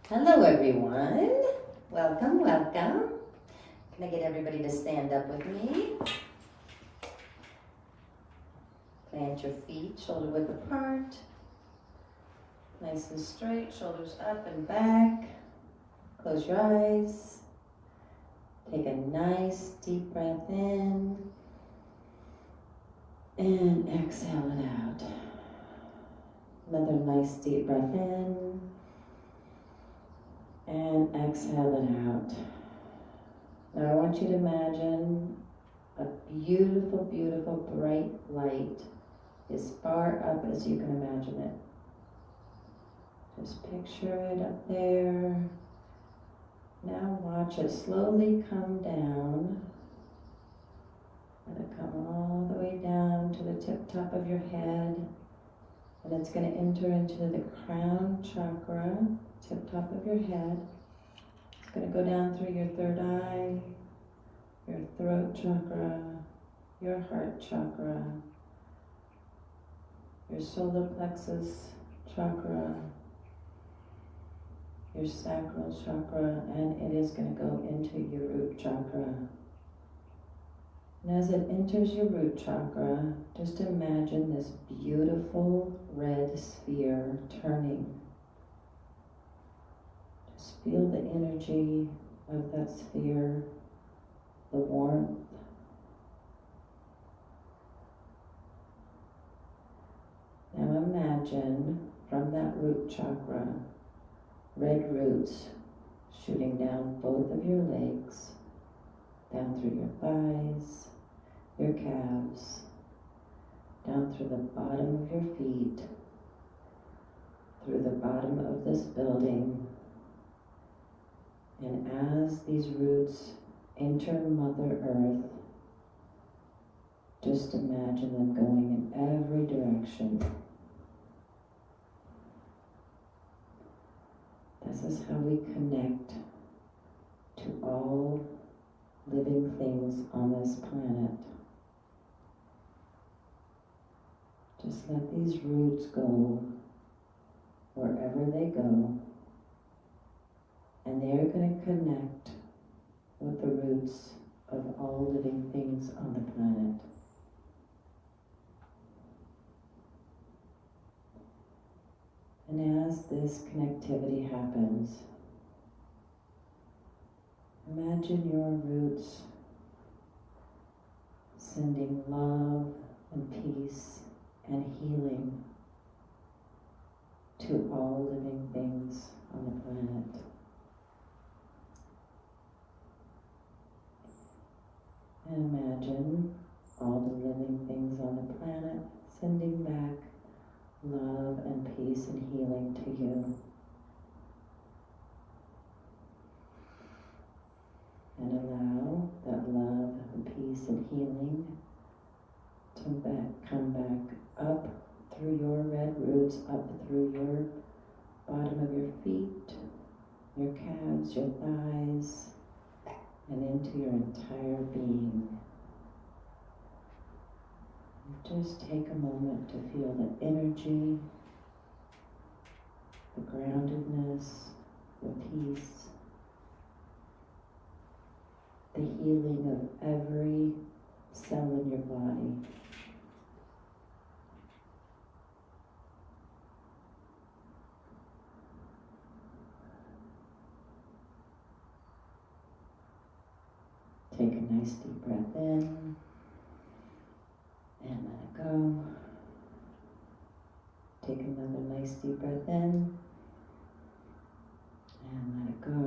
Hello everyone. Welcome, welcome. Can I get everybody to stand up with me? Plant your feet shoulder width apart. Nice and straight, shoulders up and back. Close your eyes. Take a nice deep breath in. And exhale it out. Another nice deep breath in. And exhale it out. Now I want you to imagine a beautiful, beautiful bright light as far up as you can imagine it. Just picture it up there. Now watch it slowly come down. Let it come all the way down to the tip top of your head. And it's going to enter into the crown chakra, tip top of your head. It's going to go down through your third eye, your throat chakra, your heart chakra, your solar plexus chakra, your sacral chakra, and it is going to go into your root chakra. And as it enters your root chakra, just imagine this beautiful red sphere turning. Just feel the energy of that sphere, the warmth. Now imagine from that root chakra, red roots shooting down both of your legs, down through your thighs, your calves, down through the bottom of your feet, through the bottom of this building. And as these roots enter Mother Earth, just imagine them going in every direction. This is how we connect to all living things on this planet. Just let these roots go wherever they go, and they are going to connect with the roots of all living things on the planet. And as this connectivity happens, imagine your roots sending love and peace and healing to all living things on the planet. And imagine all the living things on the planet sending back love and peace and healing to you. And allow that love and peace and healing to come back up through your red roots, up through your bottom of your feet, your calves, your thighs, and into your entire being. Just take a moment to feel the energy, the groundedness, the peace, the healing of every cell in your body. Take a nice deep breath in and let it go. Take another nice deep breath in and let it go.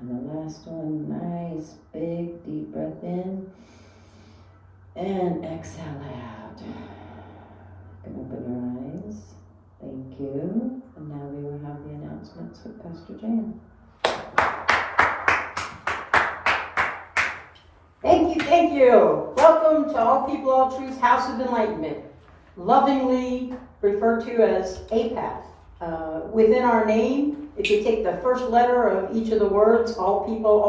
And the last one, nice big deep breath in and exhale out. You can open your eyes. Thank you. And now we will have the announcements with Pastor Jan. Thank you. Welcome to All People, All Truths House of Enlightenment, lovingly referred to as Apath. Within our name, if you take the first letter of each of the words, All People,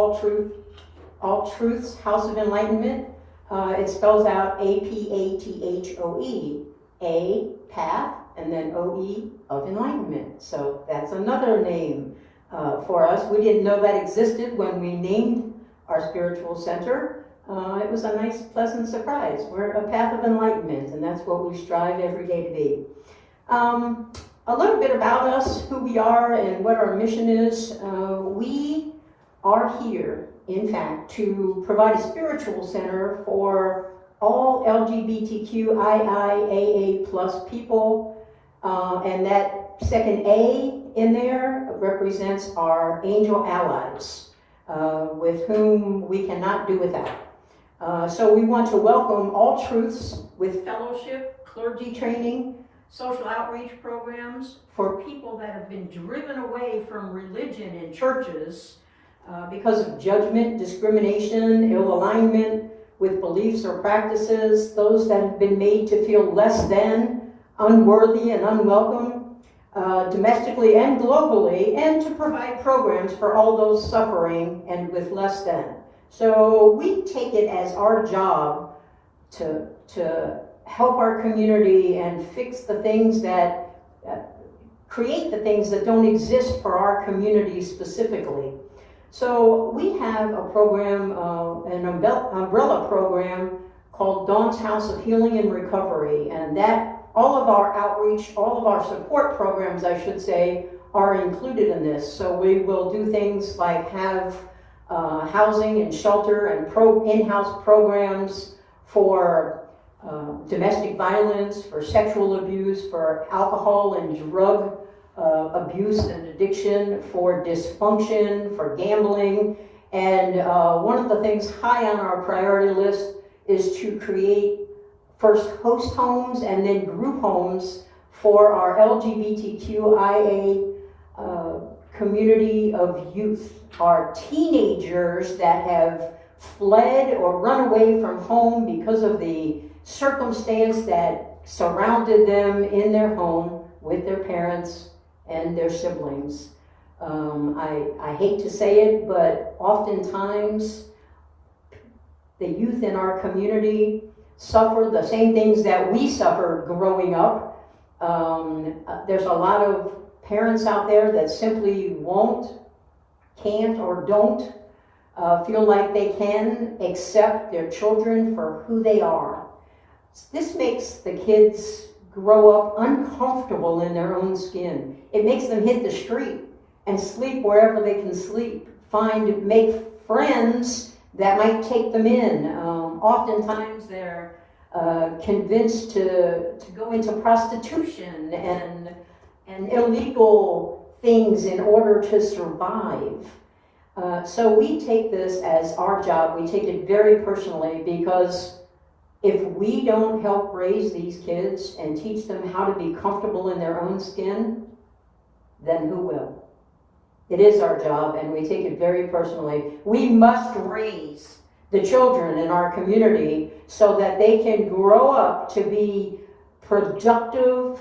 All Truths House of Enlightenment, it spells out A-P-A-T-H-O-E, A, path, and then O-E of enlightenment. So that's another name for us. We didn't know that existed when we named our spiritual center. It was a nice, pleasant surprise. We're a path of enlightenment, and that's what we strive every day to be. A little bit about us, who we are, and what our mission is. We are here, in fact, to provide a spiritual center for all LGBTQIA plus people, and that second A in there represents our angel allies, with whom we cannot do without. So we want to welcome all truths with fellowship, clergy training, social outreach programs for people that have been driven away from religion in churches because of judgment, discrimination, ill alignment with beliefs or practices, those that have been made to feel less than, unworthy and unwelcome, domestically and globally, and to provide programs for all those suffering and with less than. So we take it as our job to help our community and fix the things that create the things that don't exist for our community specifically. So we have a program, an umbrella program called Dawn's House of Healing and Recovery, and that all of our outreach, all of our support programs, I should say, are included in this. So we will do things like have housing and shelter and in-house programs for domestic violence, for sexual abuse, for alcohol and drug abuse and addiction, for dysfunction, for gambling. And one of the things high on our priority list is to create first host homes and then group homes for our LGBTQIA community of youth, our teenagers that have fled or run away from home because of the circumstance that surrounded them in their home with their parents and their siblings. I hate to say it, but oftentimes the youth in our community suffer the same things that we suffered growing up. There's a lot of parents out there that simply won't, can't, or don't feel like they can accept their children for who they are. This makes the kids grow up uncomfortable in their own skin. It makes them hit the street and sleep wherever they can sleep, make friends that might take them in. Oftentimes they're convinced to go into prostitution and illegal things in order to survive. So we take this as our job. We take it very personally, because if we don't help raise these kids and teach them how to be comfortable in their own skin, then who will? It is our job, and we take it very personally. We must raise the children in our community so that they can grow up to be productive,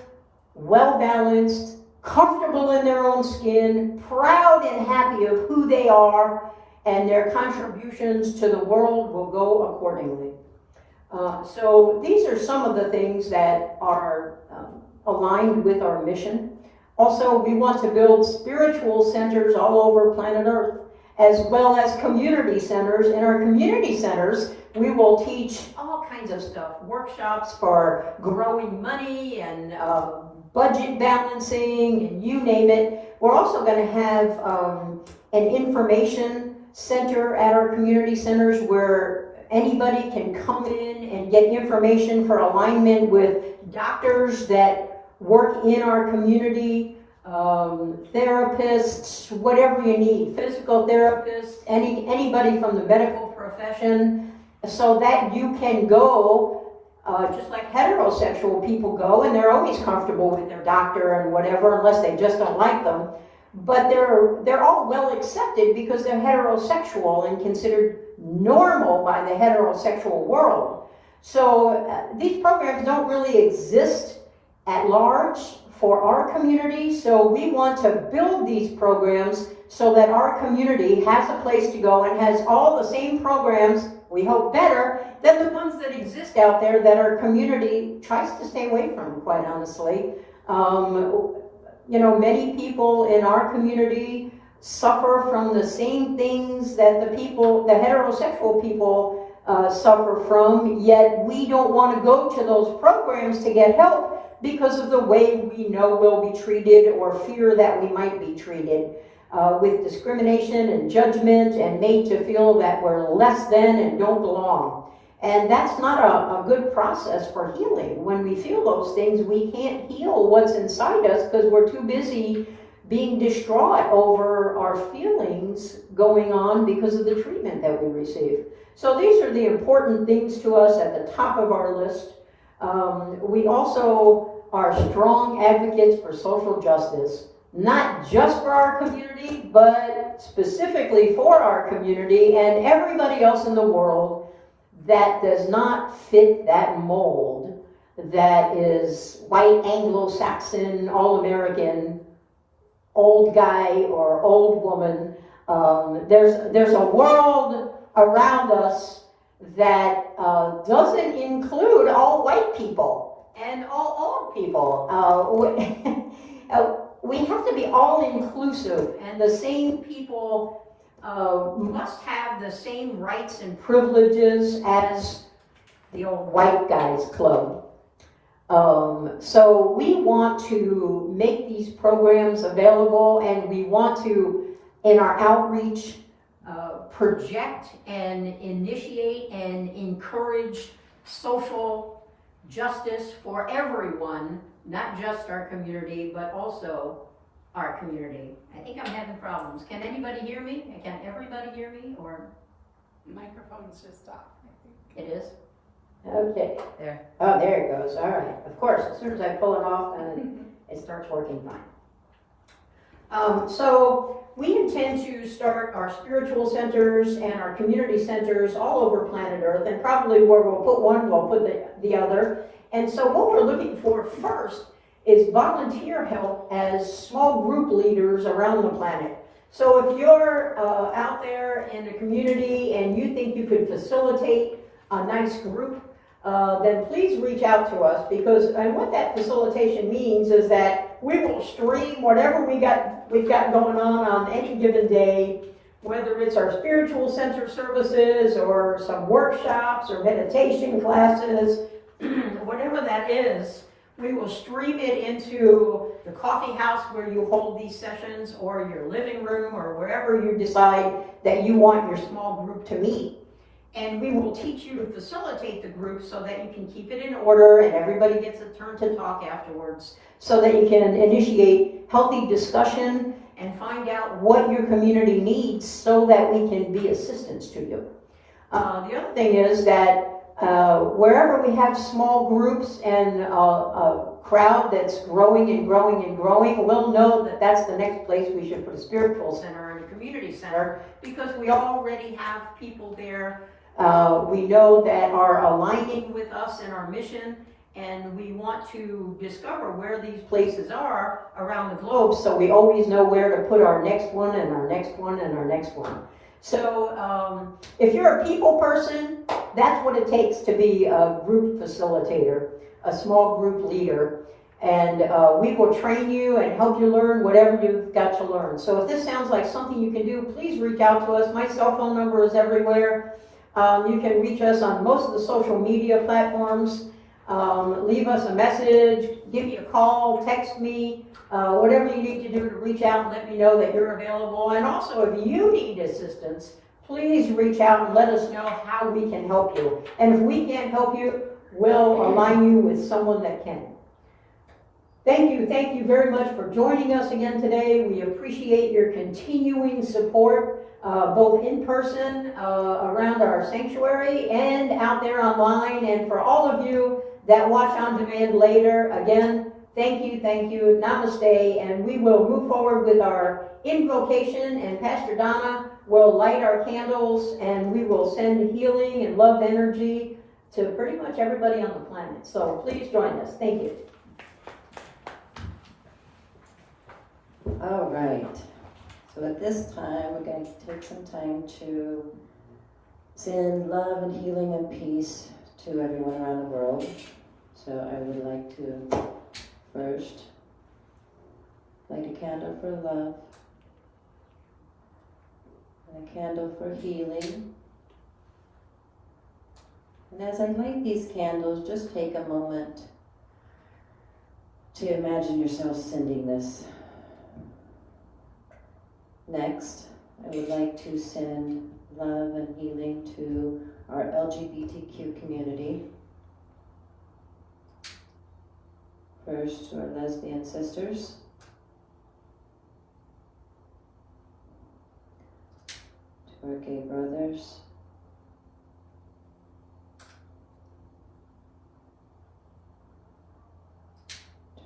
well-balanced, comfortable in their own skin, proud and happy of who they are, and their contributions to the world will go accordingly. So these are some of the things that are aligned with our mission. Also, we want to build spiritual centers all over planet Earth, as well as community centers. In our community centers, we will teach all kinds of stuff, workshops for growing money and budget balancing, and you name it. We're also going to have an information center at our community centers where anybody can come in and get information for alignment with doctors that work in our community, therapists, whatever you need, physical therapists, anybody from the medical profession, so that you can go just like heterosexual people go, and they're always comfortable with their doctor and whatever, unless they just don't like them. But they're all well accepted because they're heterosexual and considered normal by the heterosexual world. So these programs don't really exist at large for our community, so we want to build these programs so that our community has a place to go and has all the same programs, we hope better, than the ones that exist out there that our community tries to stay away from, quite honestly. Many people in our community suffer from the same things that the heterosexual people suffer from, yet we don't want to go to those programs to get help because of the way we know we'll be treated or fear that we might be treated with discrimination and judgment and made to feel that we're less than and don't belong. And that's not a good process for healing. When we feel those things, we can't heal what's inside us because we're too busy being distraught over our feelings going on because of the treatment that we receive. So these are the important things to us at the top of our list. We also are strong advocates for social justice, not just for our community, but specifically for our community and everybody else in the world that does not fit that mold that is white, Anglo-Saxon, all-American, old guy or old woman. There's a world around us that doesn't include all white people and all old people. We have to be all-inclusive, and the same people must have the same rights and privileges as the old white guys club. So we want to make these programs available, and we want to, in our outreach, project and initiate and encourage social justice for everyone, not just our community, but also our community. I think I'm having problems. Can anybody hear me? Can everybody hear me? Or microphone's just off, I think. it is? Okay. There. Oh, there it goes. All right. Of course, as soon as I pull it off, it starts working fine. So we intend to start our spiritual centers and our community centers all over planet Earth, and probably where we'll put one, we'll put the other. And so what we're looking for first is volunteer help as small group leaders around the planet. So if you're out there in the community and you think you could facilitate a nice group, then please reach out to us, and what that facilitation means is that we will stream whatever we've got going on any given day, whether it's our spiritual center services or some workshops or meditation classes, whatever that is. We will stream it into the coffee house where you hold these sessions, or your living room, or wherever you decide that you want your small group to meet. And we will teach you to facilitate the group so that you can keep it in order and everybody gets a turn to talk afterwards, so that you can initiate healthy discussion and find out what your community needs so that we can be assistance to you. The other thing is that wherever we have small groups and a crowd that's growing and growing and growing, we'll know that that's the next place we should put a spiritual center and a community center, because we already have people there. We know that are aligning with us in our mission, and we want to discover where these places are around the globe, so we always know where to put our next one and our next one and our next one. So if you're a people person, that's what it takes to be a group facilitator, a small group leader. And we will train you and help you learn whatever you've got to learn. So if this sounds like something you can do, please reach out to us. My cell phone number is everywhere. You can reach us on most of the social media platforms. Leave us a message, give me a call, text me, whatever you need to do to reach out and let me know that you're available. And also, if you need assistance, please reach out and let us know how we can help you. And if we can't help you, we'll align you with someone that can. Thank you very much for joining us again today. We appreciate your continuing support, both in person around our sanctuary and out there online. And for all of you that watch on demand later, again, thank you, namaste, and we will move forward with our invocation, and Pastor Donna will light our candles, and we will send healing and love energy to pretty much everybody on the planet. So please join us. Thank you. All right. So at this time, we're going to take some time to send love and healing and peace to everyone around the world. So I would like to first light a candle for love. a candle for healing. And as I light these candles, just take a moment to imagine yourself sending this. Next, I would like to send love and healing to our LGBTQ community. First, to our lesbian sisters. To our gay brothers.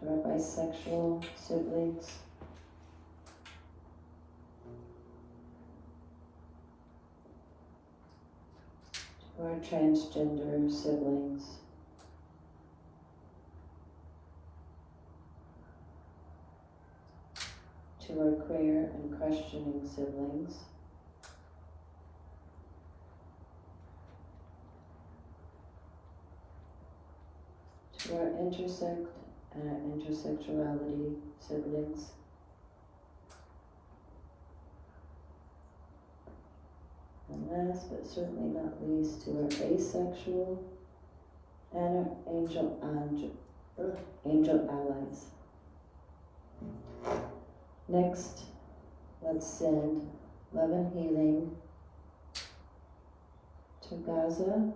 To our bisexual siblings. To our transgender siblings. To our queer and questioning siblings. To our intersect and intersexuality siblings. And last but certainly not least, to our asexual and our angel allies. Next, let's send love and healing to Gaza,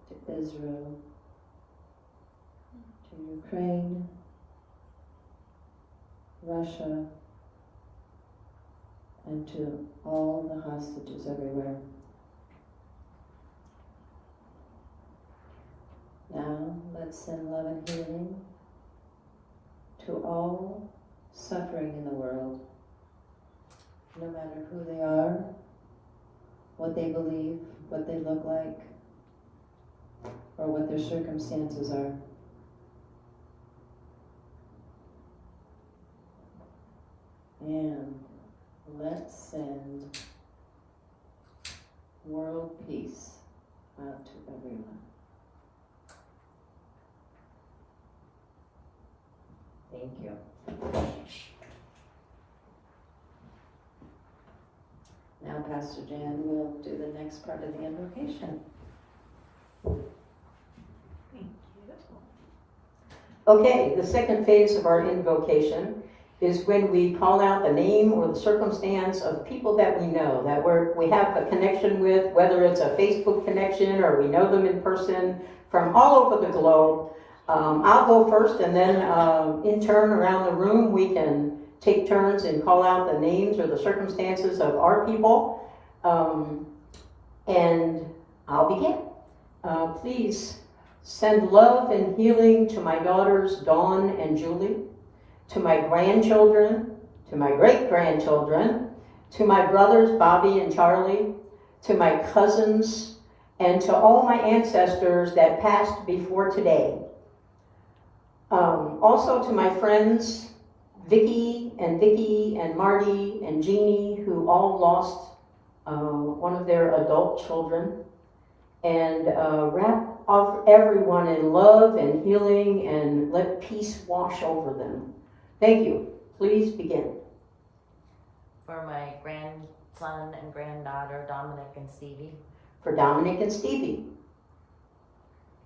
to Israel, to Ukraine, Russia, and to all the hostages everywhere. Now, let's send love and healing to all suffering in the world, no matter who they are, what they believe, what they look like, or what their circumstances are. And let's send world peace out to everyone. Thank you. Now Pastor Jan will do the next part of the invocation. Thank you. Okay, the second phase of our invocation is when we call out the name or the circumstance of people that we know, that we have a connection with, whether it's a Facebook connection or we know them in person from all over the globe. I'll go first, and then in turn around the room we can take turns and call out the names or the circumstances of our people. And I'll begin. Please send love and healing to my daughters Dawn and Julie, to my grandchildren, to my great-grandchildren, to my brothers Bobby and Charlie, to my cousins, and to all my ancestors that passed before today. Also to my friends Vicky and Marty and Jeannie, who all lost one of their adult children, and wrap everyone in love and healing and let peace wash over them. Thank you. Please begin. For my grandson and granddaughter, Dominic and Stevie. For Dominic and Stevie.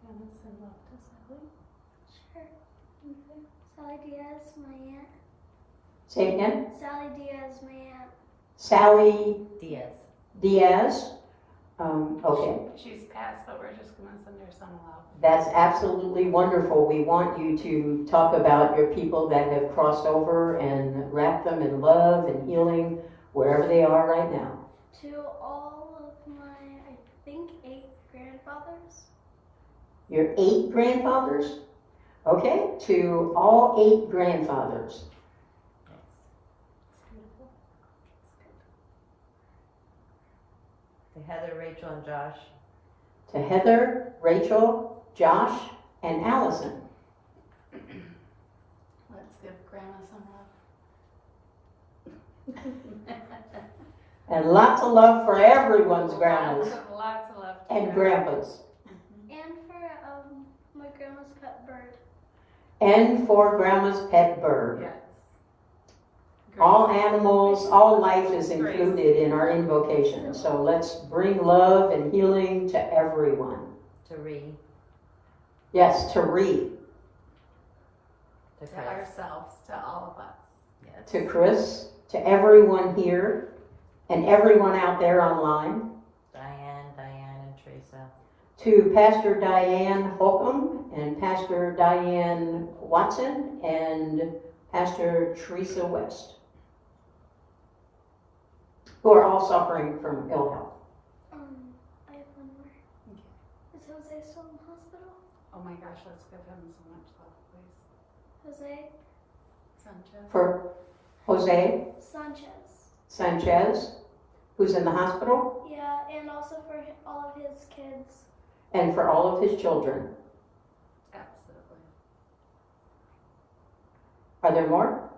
Can I send love to Sally? Sure. Okay. Sally Diaz, my aunt. Say it again. Sally Diaz, my aunt. Sally Diaz. Okay. She's passed, but we're just going to send her some love. That's absolutely wonderful. We want you to talk about your people that have crossed over and wrap them in love and healing wherever they are right now. To all of my, I think, 8 grandfathers. Your 8 grandfathers? Okay, to all 8 grandfathers. To Heather, Rachel, and Josh. To Heather, Rachel, Josh, and Allison. Let's give Grandma some love. And lots of love for everyone's grandmas Lots of love to and Grandma. grandpas. And for my grandma's pet bird. And for grandma's pet bird. Yes. All animals, all life is included in our invocation. So let's bring love and healing to everyone. To read. Yes, to Ree, To To Chris. ourselves, to all of us. Yes. to Chris, to everyone here, and everyone out there online. Diane, and Teresa. To Pastor Diane Holcomb and Pastor Diane Watson and Pastor Teresa West, who are all suffering from ill health. I have one more. Okay. Is Jose still in the hospital? Oh my gosh, let's give him so much love, please. Jose Sanchez. For Jose Sanchez. Sanchez, who's in the hospital, Yeah, and also for all of his kids. and for all of his children. Absolutely. Are there more?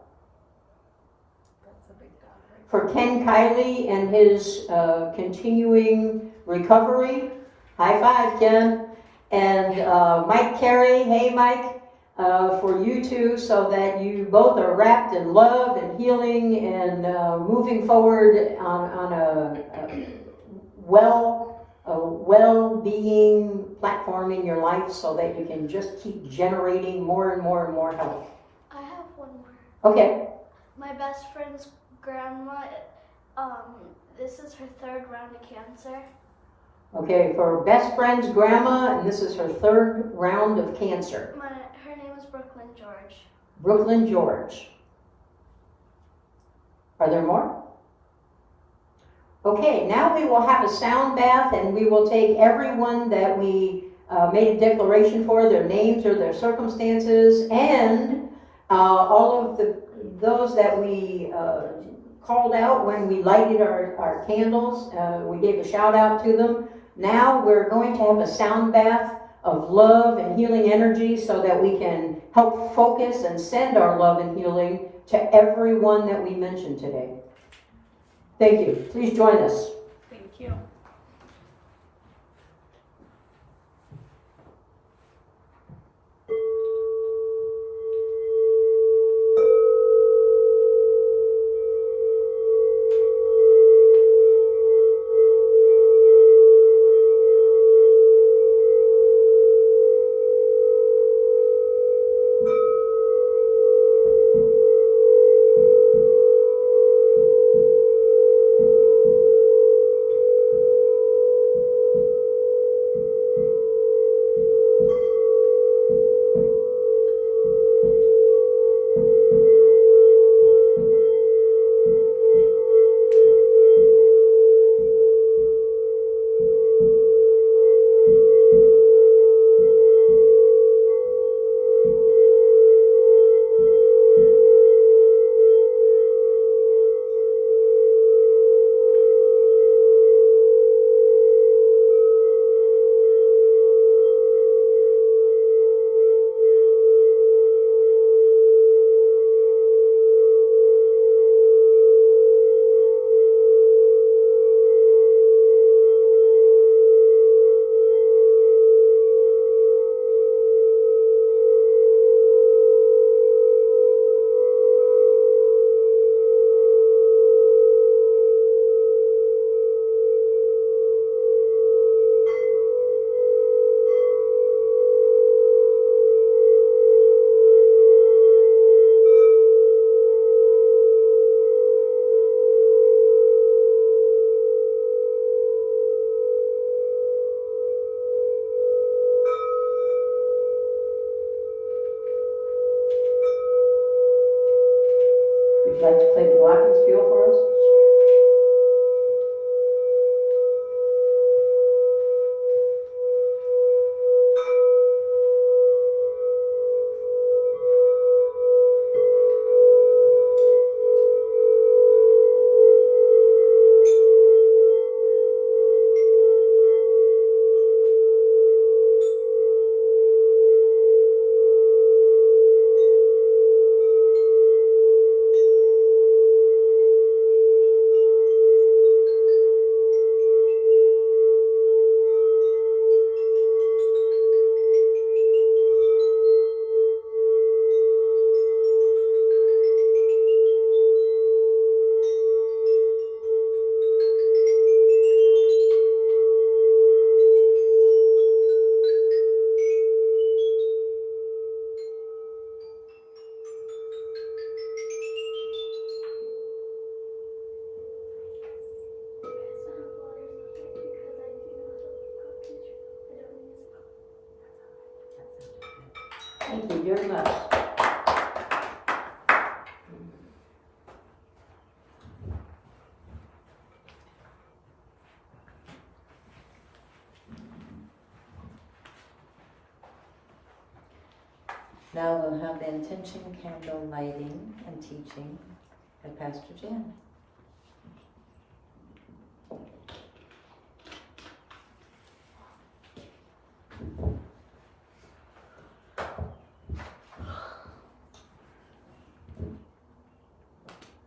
That's a big dog, right? For Ken Kiley and his continuing recovery. High five, Ken. And Mike Carey, hey Mike, for you two, so that you both are wrapped in love and healing and moving forward on a well-being platform in your life, so that you can just keep generating more and more and more health. I have one more. Okay. My best friend's grandma, this is her third round of cancer. Okay, for best friend's grandma, and this is her third round of cancer. Her name is Brooklyn George. Brooklyn George. Are there more? Okay, now we will have a sound bath, and we will take everyone that we made a declaration for, their names or their circumstances, and all of those that we called out when we lighted our candles. We gave a shout out to them. Now we're going to have a sound bath of love and healing energy, so that we can help focus and send our love and healing to everyone that we mentioned today. Thank you. Please join us. Thank you. Thank you very much. Now we'll have the intention candle lighting and teaching by Pastor Jan.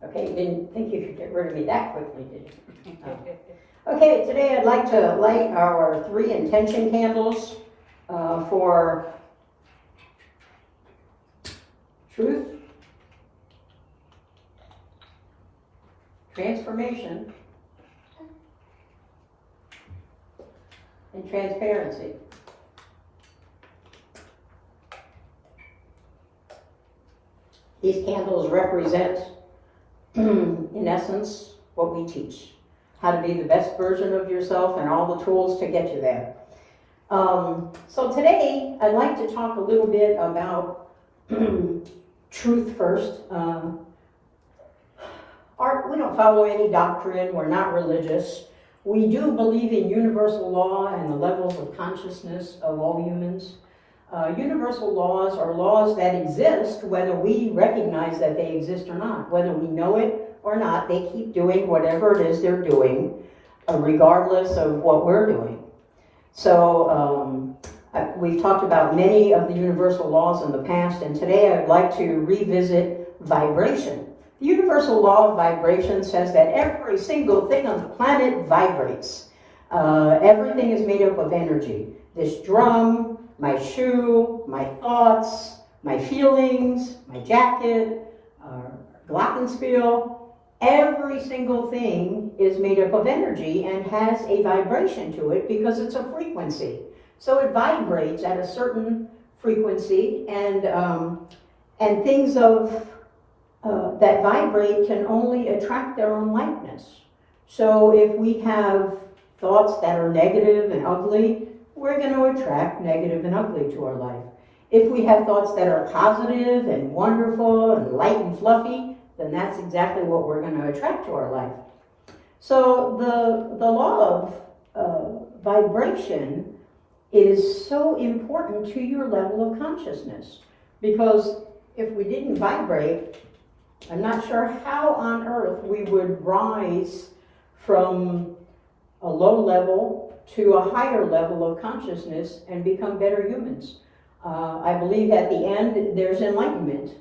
Okay, you didn't think you could get rid of me that quickly, did you? Okay, today I'd like to light our 3 intention candles for truth, transformation, and transparency. These candles represent, in essence, what we teach. How to be the best version of yourself and all the tools to get you there. So today, I'd like to talk a little bit about truth first. We don't follow any doctrine. We're not religious. We do believe in universal law and the levels of consciousness of all humans. Universal laws are laws that exist whether we recognize that they exist or not. Whether we know it or not, they keep doing whatever it is they're doing, regardless of what we're doing. So we've talked about many of the universal laws in the past, and today I'd like to revisit vibration. The universal law of vibration says that every single thing on the planet vibrates. Everything is made up of energy. This drum, my shoe, my thoughts, my feelings, my jacket, glockenspiel, every single thing is made up of energy and has a vibration to it because it's a frequency. So it vibrates at a certain frequency, and things that vibrate can only attract their own likeness. So if we have thoughts that are negative and ugly, we're going to attract negative and ugly to our life. If we have thoughts that are positive and wonderful and light and fluffy, then that's exactly what we're going to attract to our life. So the law of vibration is so important to your level of consciousness, because if we didn't vibrate, I'm not sure how on earth we would rise from a low level to a higher level of consciousness and become better humans. I believe at the end there's enlightenment.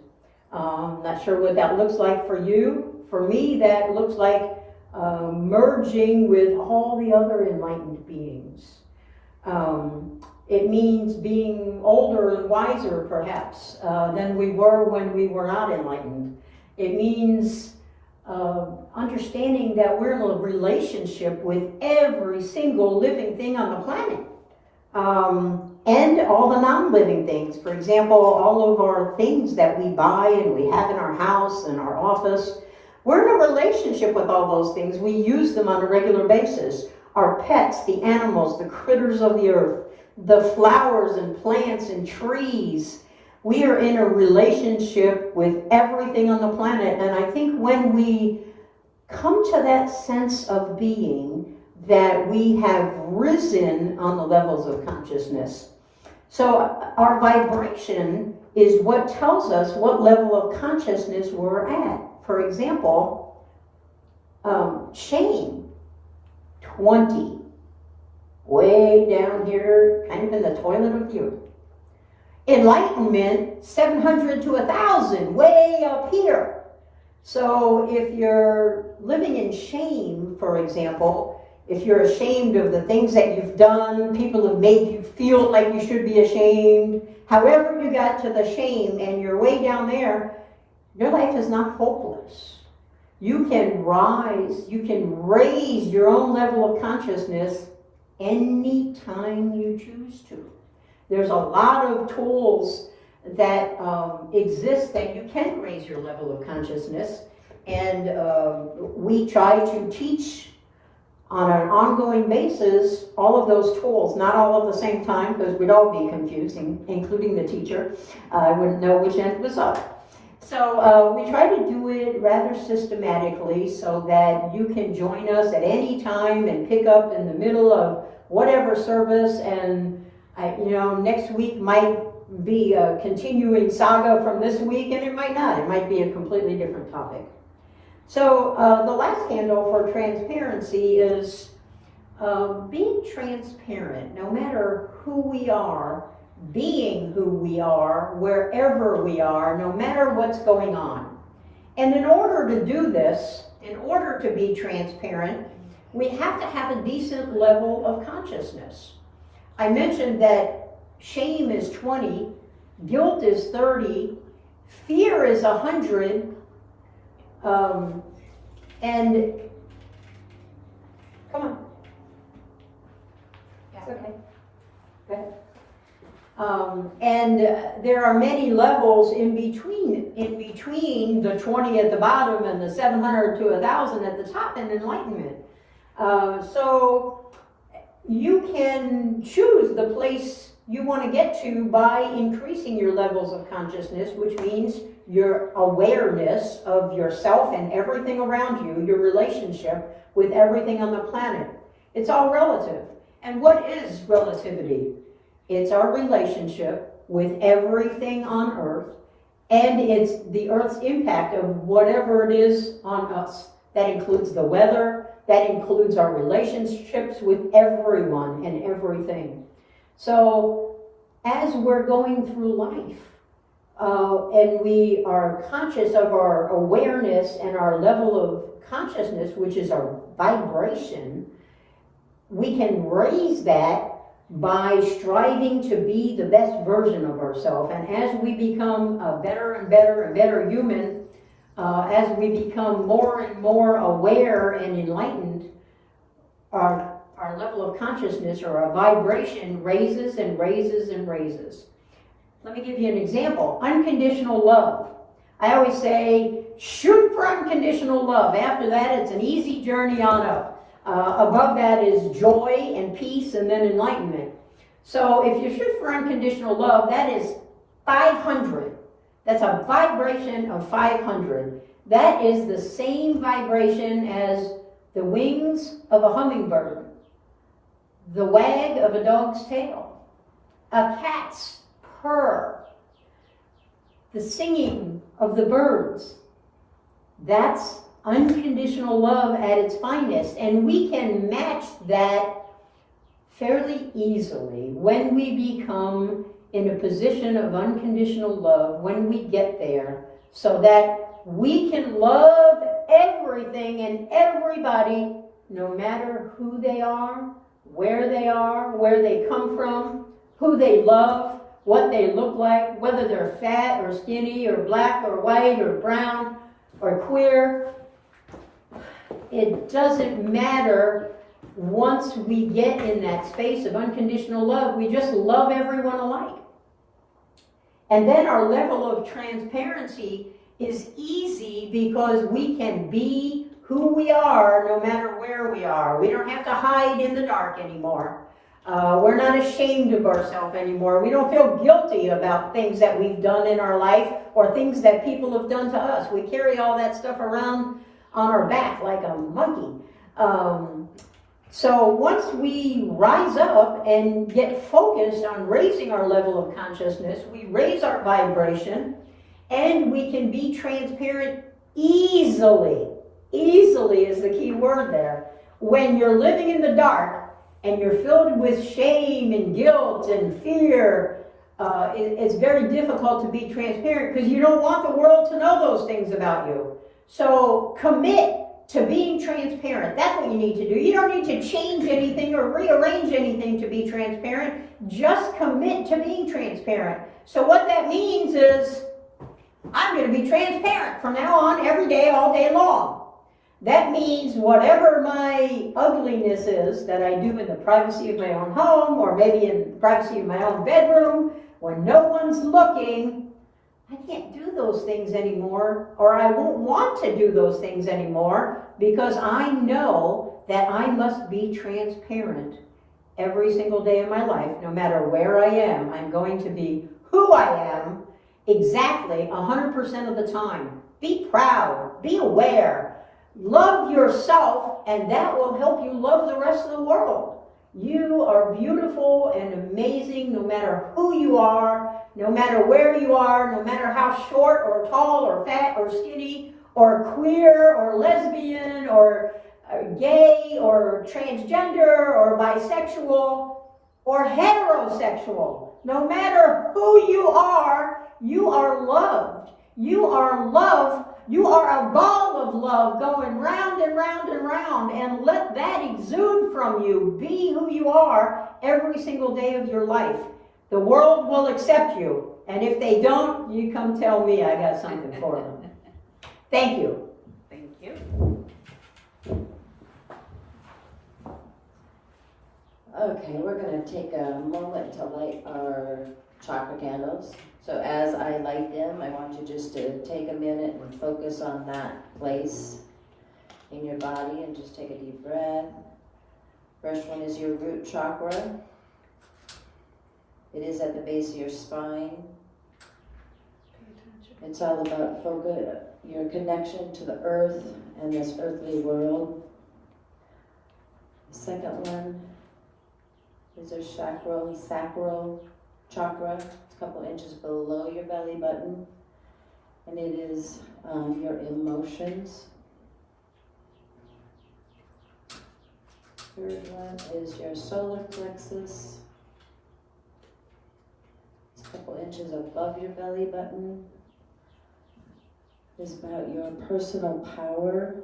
Not sure what that looks like for you. For me, that looks like merging with all the other enlightened beings. It means being older and wiser, perhaps, than we were when we were not enlightened. It means understanding that we're in a relationship with every single living thing on the planet, and all the non-living things. For example, all of our things that we buy and we have in our house and our office, we're in a relationship with all those things. We use them on a regular basis. Our pets, the animals, the critters of the earth, the flowers and plants and trees. We are in a relationship with everything on the planet. And I think when we come to that sense of being, that we have risen on the levels of consciousness. So our vibration is what tells us what level of consciousness we're at. For example, shame, 20. Way down here, kind of in the toilet of the earth. Enlightenment, 700 to 1,000, way up here. So if you're living in shame, for example, if you're ashamed of the things that you've done, people have made you feel like you should be ashamed, however you got to the shame and you're way down there, your life is not hopeless. You can rise, you can raise your own level of consciousness anytime you choose to. There's a lot of tools that exist that you can raise your level of consciousness, and we try to teach on an ongoing basis all of those tools, not all at the same time, because we'd all be confused, including the teacher. I wouldn't know which end was up. So we try to do it rather systematically so that you can join us at any time and pick up in the middle of whatever service. And next week might be a continuing saga from this week, and it might not. It might be a completely different topic. So the last handle for transparency is being transparent, no matter who we are, being who we are, wherever we are, no matter what's going on. And in order to do this, in order to be transparent, we have to have a decent level of consciousness. I mentioned that shame is 20, guilt is 30, fear is 100, and come on. It's okay. Go ahead. And there are many levels in between the 20 at the bottom and the 700 to 1,000 at the top in enlightenment. So you can choose the place you want to get to by increasing your levels of consciousness, which means your awareness of yourself and everything around you, your relationship with everything on the planet. It's all relative. And what is relativity? It's our relationship with everything on Earth, and it's the Earth's impact of whatever it is on us. That includes the weather, that includes our relationships with everyone and everything. So as we're going through life, and we are conscious of our awareness and our level of consciousness, which is our vibration, we can raise that by striving to be the best version of ourselves. And as we become a better and better and better human, as we become more and more aware and enlightened, our level of consciousness or our vibration raises and raises and raises. Let me give you an example. Unconditional love. I always say, shoot for unconditional love. After that, it's an easy journey on up. Above that is joy and peace and then enlightenment. So if you shoot for unconditional love, that is 500. That's a vibration of 500. That is the same vibration as the wings of a hummingbird, the wag of a dog's tail, a cat's purr, the singing of the birds. That's unconditional love at its finest, and we can match that fairly easily when we become in a position of unconditional love, when we get there, so that we can love everything and everybody, no matter who they are, where they come from, who they love, what they look like, whether they're fat or skinny or black or white or brown or queer. It doesn't matter. Once we get in that space of unconditional love, we just love everyone alike. And then our level of transparency is easy because we can be who we are no matter where we are. We don't have to hide in the dark anymore. We're not ashamed of ourselves anymore. We don't feel guilty about things that we've done in our life or things that people have done to us. We carry all that stuff around on our back like a monkey. So once we rise up and get focused on raising our level of consciousness, we raise our vibration, and we can be transparent easily. Easily is the key word there. When you're living in the dark and you're filled with shame and guilt and fear, it's very difficult to be transparent because you don't want the world to know those things about you. So commit to being transparent. That's what you need to do. You don't need to change anything or rearrange anything to be transparent. Just commit to being transparent. So what that means is, I'm going to be transparent from now on, every day, all day long. That means whatever my ugliness is that I do in the privacy of my own home, or maybe in the privacy of my own bedroom, when no one's looking, I can't do those things anymore, or I won't want to do those things anymore, because I know that I must be transparent every single day of my life. No matter where I am, I'm going to be who I am exactly 100% of the time. Be proud, be aware, love yourself, and that will help you love the rest of the world. You are beautiful and amazing no matter who you are, no matter where you are, no matter how short or tall or fat or skinny or queer or lesbian or gay or transgender or bisexual or heterosexual. No matter who you are loved. You are love. You are a ball of love going round and round and round, and let that exude from you. Be who you are every single day of your life. The world will accept you, and if they don't, you come tell me. I got something for them. Thank you. Thank you. Okay, we're going to take a moment to light our chakra candles. So as I light them, I want you just to take a minute and focus on that place in your body and just take a deep breath. First one is your root chakra. It is at the base of your spine. It's all about focus, your connection to the earth and this earthly world. The second one is your sacral chakra. It's a couple inches below your belly button, and it is your emotions. Third one is your solar plexus. It's a couple inches above your belly button. It's about your personal power.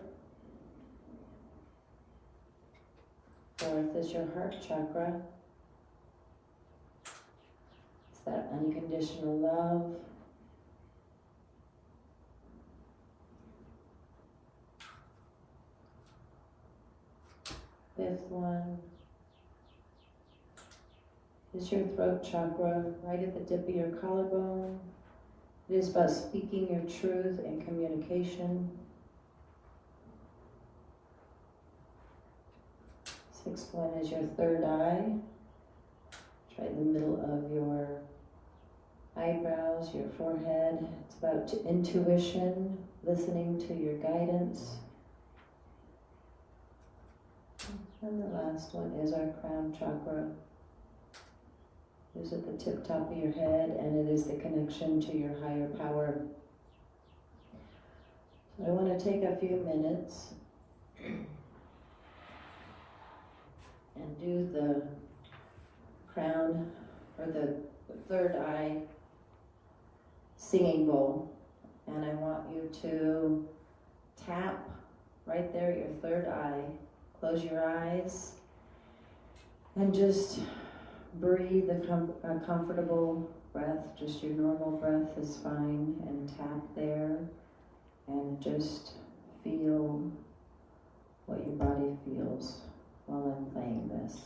Fourth is your heart chakra. It's that unconditional love. Fifth one is your throat chakra, right at the tip of your collarbone. It is about speaking your truth and communication. Sixth one is your third eye. It's right in the middle of your eyebrows, your forehead. It's about intuition, listening to your guidance. And the last one is our crown chakra. It's at the tip top of your head, and it is the connection to your higher power. So I want to take a few minutes and do the crown or the third eye singing bowl. And I want you to tap right there at your third eye. Close your eyes and just breathe a comfortable breath. Just your normal breath is fine, and tap there and just feel what your body feels while I'm playing this.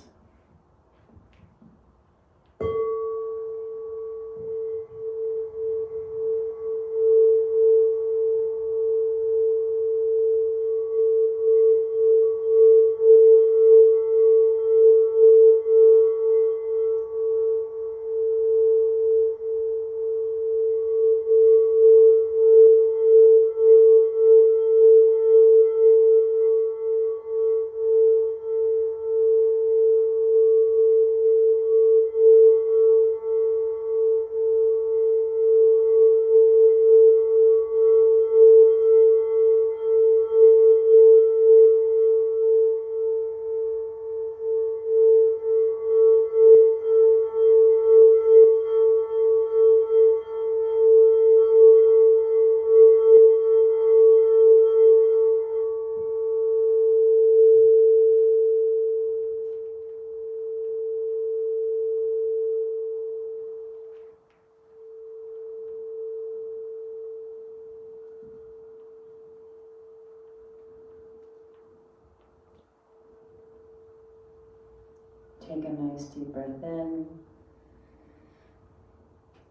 Take a nice deep breath in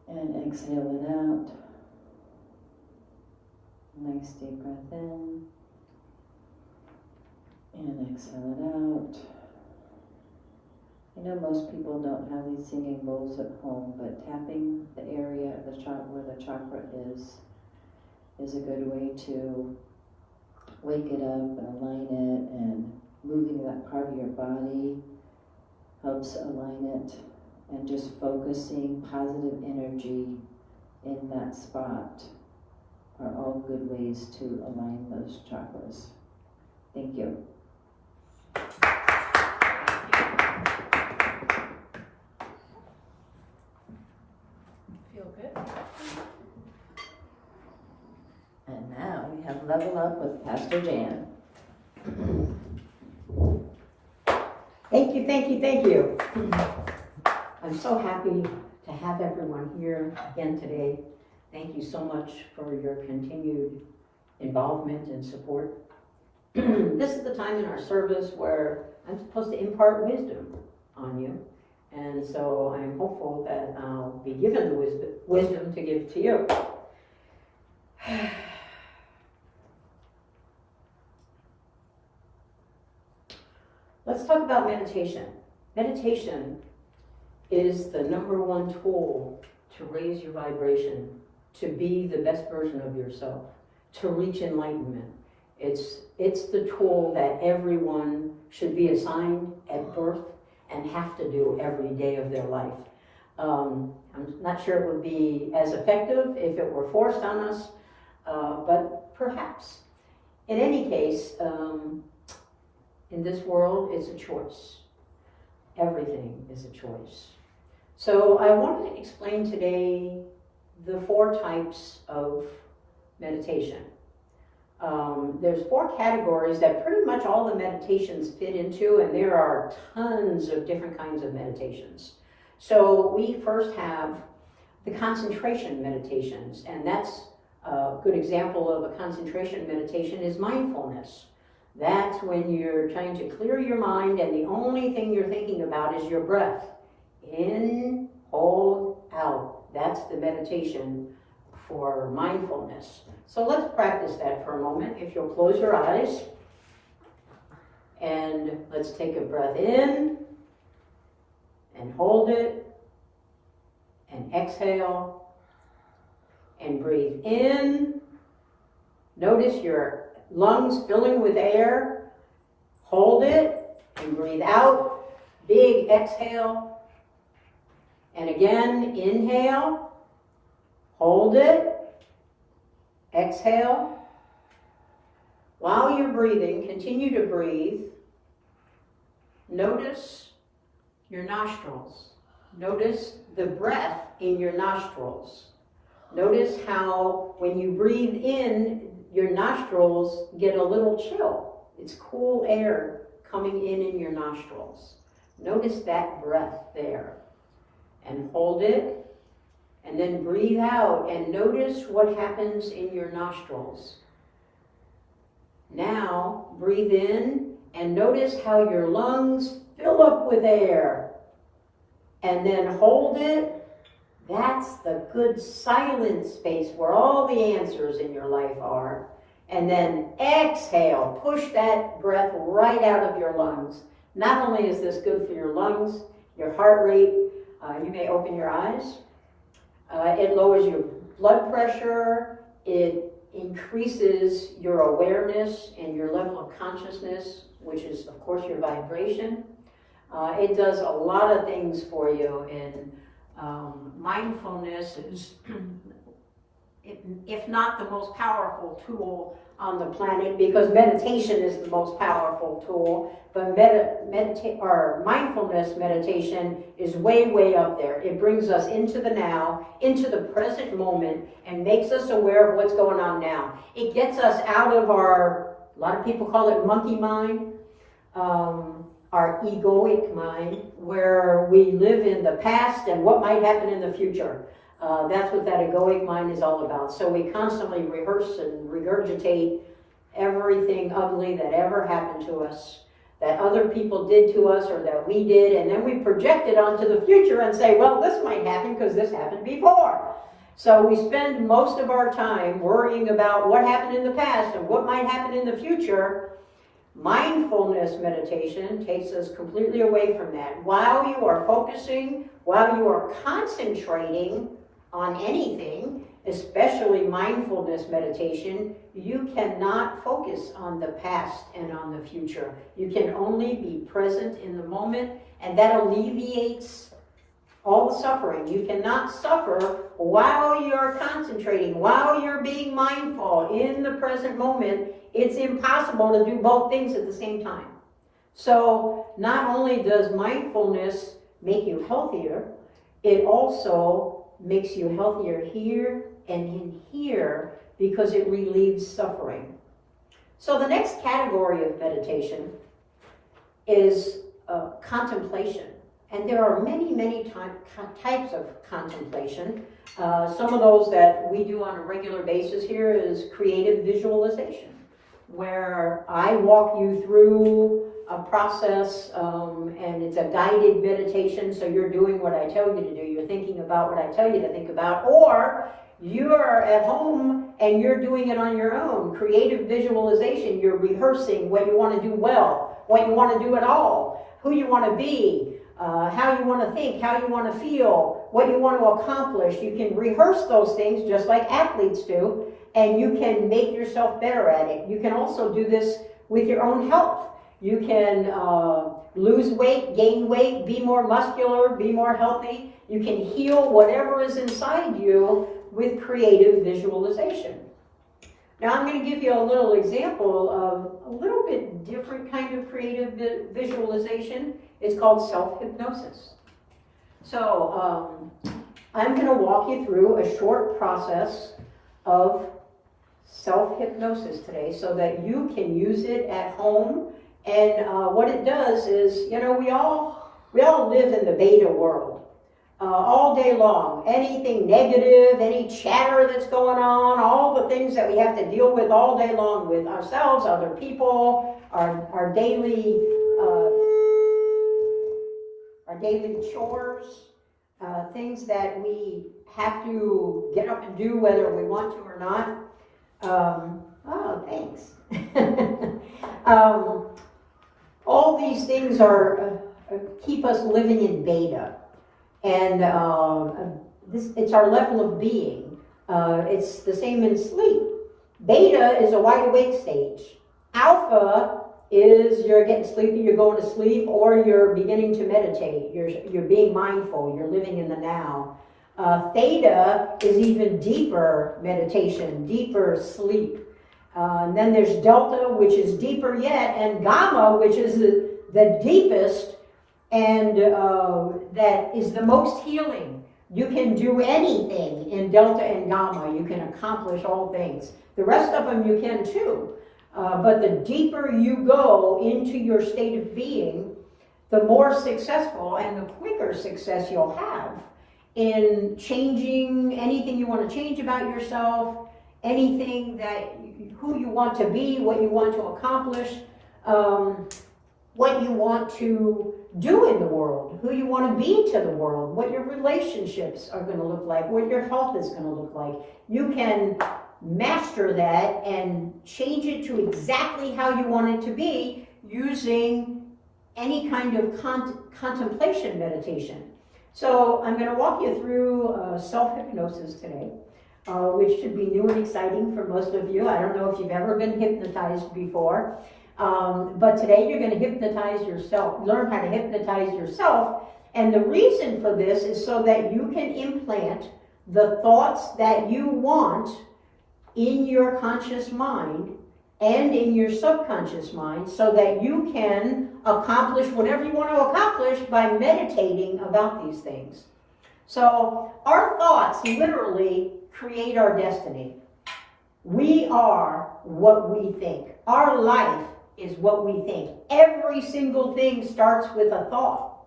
and exhale it out. Nice deep breath in. And exhale it out. I know most people don't have these singing bowls at home, but tapping the area of the where the chakra is a good way to wake it up and align it, and moving that part of your body helps align it, and just focusing positive energy in that spot are all good ways to align those chakras. Thank you. Feel good? And now we have Level Up with Pastor Jan. Thank you, thank you, thank you. I'm so happy to have everyone here again today. Thank you so much for your continued involvement and support. This is the time in our service where I'm supposed to impart wisdom on you. And so I'm hopeful that I'll be given the wisdom to give to you. Let's talk about meditation. Meditation is the #1 tool to raise your vibration, to be the best version of yourself, to reach enlightenment. It's the tool that everyone should be assigned at birth and have to do every day of their life. I'm not sure it would be as effective if it were forced on us, but perhaps. In any case, in this world, it's a choice. Everything is a choice. So I wanted to explain today the 4 types of meditation. There's 4 categories that pretty much all the meditations fit into, and there are tons of different kinds of meditations. So we first have the concentration meditations, and that's a good example of a concentration meditation is mindfulness. That's when you're trying to clear your mind and the only thing you're thinking about is your breath. In, hold, out. That's the meditation for mindfulness. So let's practice that for a moment. If you'll close your eyes, and let's take a breath in, and hold it, and exhale, and breathe in. Notice your lungs filling with air. Hold it, and breathe out. Big exhale. And again, inhale, hold it, exhale. While you're breathing, continue to breathe. Notice your nostrils. Notice the breath in your nostrils. Notice how when you breathe in, your nostrils get a little chill. It's cool air coming in your nostrils. Notice that breath there. And hold it, and then breathe out, and notice what happens in your nostrils. Now, breathe in, and notice how your lungs fill up with air. And then hold it. That's the good silent space where all the answers in your life are. And then exhale, push that breath right out of your lungs. Not only is this good for your lungs, your heart rate, you may open your eyes. It lowers your blood pressure. It increases your awareness and your level of consciousness, which is, of course, your vibration. It does a lot of things for you, and mindfulness is, if not the most powerful tool on the planet, because meditation is the most powerful tool, but mindfulness meditation is way, way up there. It brings us into the now, into the present moment, and makes us aware of what's going on now. It gets us out of a lot of people call it monkey mind, our egoic mind, where we live in the past and what might happen in the future. That's what that egoic mind is all about. So we constantly rehearse and regurgitate everything ugly that ever happened to us, that other people did to us or that we did, and then we project it onto the future and say, well, this might happen because this happened before. So we spend most of our time worrying about what happened in the past and what might happen in the future. Mindfulness meditation takes us completely away from that. While you are focusing, while you are concentrating on anything, especially mindfulness meditation, you cannot focus on the past and on the future. You can only be present in the moment, and that alleviates all the suffering. You cannot suffer while you're concentrating, while you're being mindful in the present moment. It's impossible to do both things at the same time. So not only does mindfulness make you healthier, it also makes you healthier here and in here because it relieves suffering. So the next category of meditation is contemplation. And there are many, many types of contemplation. Some of those that we do on a regular basis here is creative visualization, where I walk you through a process and it's a guided meditation, so you're doing what I tell you to do. You're thinking about what I tell you to think about, or you're at home and you're doing it on your own. Creative visualization, you're rehearsing what you want to do well, what you want to do at all, who you want to be, how you want to think, how you want to feel, what you want to accomplish. You can rehearse those things just like athletes do, and you can make yourself better at it. You can also do this with your own health. You can lose weight, gain weight, be more muscular, be more healthy. You can heal whatever is inside you with creative visualization. Now I'm going to give you a little example of a little bit different kind of creative visualization. It's called self-hypnosis. So I'm going to walk you through a short process of self-hypnosis today so that you can use it at home. And what it does is, you know, we all live in the beta world all day long. Anything negative, any chatter that's going on, all the things that we have to deal with all day long with ourselves, other people, our daily chores, things that we have to get up and do whether we want to or not. Oh, thanks. All these things keep us living in beta, and it's our level of being. It's the same in sleep. Beta is a wide awake stage. Alpha is you're getting sleepy, you're going to sleep, or you're beginning to meditate. You're being mindful. You're living in the now. Theta is even deeper meditation, deeper sleep. And then there's delta, which is deeper yet, and gamma, which is the deepest, and that is the most healing. You can do anything in delta and gamma. You can accomplish all things. The rest of them you can too. But the deeper you go into your state of being, the more successful and the quicker success you'll have in changing anything you want to change about yourself, anything who you want to be, what you want to accomplish, what you want to do in the world, who you want to be to the world, what your relationships are going to look like, what your health is going to look like. You can master that and change it to exactly how you want it to be using any kind of contemplation meditation. So I'm going to walk you through self-hypnosis today, which should be new and exciting for most of you. I don't know if you've ever been hypnotized before, but today you're going to hypnotize yourself, learn how to hypnotize yourself. And the reason for this is so that you can implant the thoughts that you want in your conscious mind and in your subconscious mind, so that you can accomplish whatever you want to accomplish by meditating about these things. So our thoughts literally create our destiny. We are what we think. Our life is what we think. Every single thing starts with a thought.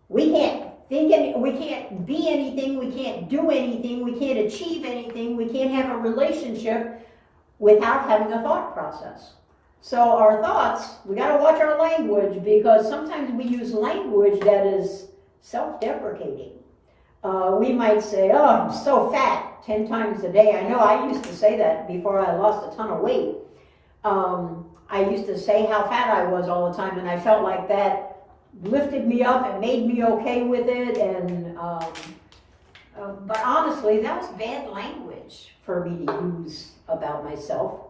We can't think we can't be anything, we can't do anything, we can't achieve anything, we can't have a relationship without having a thought process. So our thoughts, we got to watch our language, because sometimes we use language that is self-deprecating. We might say, oh, I'm so fat 10 times a day. I know I used to say that before I lost a ton of weight. I used to say how fat I was all the time, and I felt like that lifted me up and made me okay with it. And but honestly, that was bad language for me to use about myself.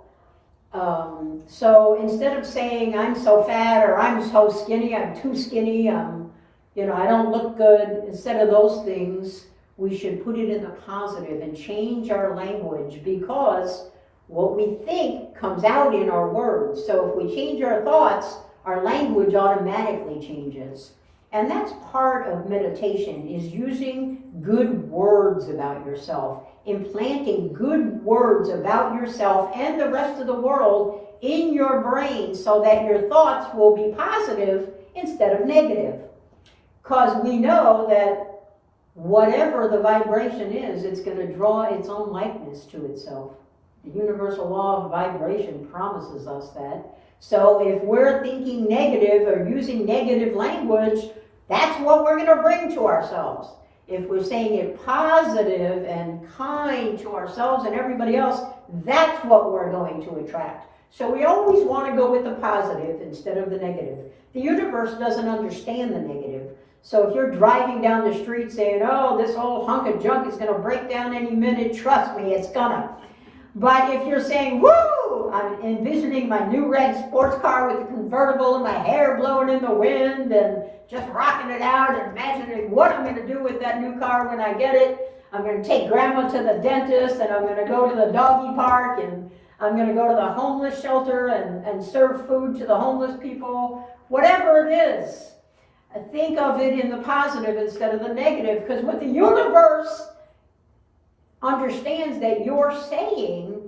So instead of saying I'm so fat or I'm so skinny, I'm too skinny, I don't look good, instead of those things, we should put it in the positive and change our language, because what we think comes out in our words. So if we change our thoughts, our language automatically changes. And that's part of meditation, is using good words about yourself, implanting good words about yourself and the rest of the world in your brain so that your thoughts will be positive instead of negative. Because we know that whatever the vibration is, it's going to draw its own likeness to itself. The universal law of vibration promises us that. So if we're thinking negative or using negative language, that's what we're going to bring to ourselves. If we're saying it positive and kind to ourselves and everybody else, that's what we're going to attract. So we always want to go with the positive instead of the negative. The universe doesn't understand the negative. So if you're driving down the street saying, oh, this old hunk of junk is going to break down any minute, trust me, it's gonna. But if you're saying, woo, I'm envisioning my new red sports car with the convertible and my hair blowing in the wind and just rocking it out and imagining what I'm going to do with that new car when I get it. I'm going to take grandma to the dentist, and I'm going to go to the doggy park, and I'm going to go to the homeless shelter and serve food to the homeless people. Whatever it is, think of it in the positive instead of the negative, because what the universe understands that you're saying,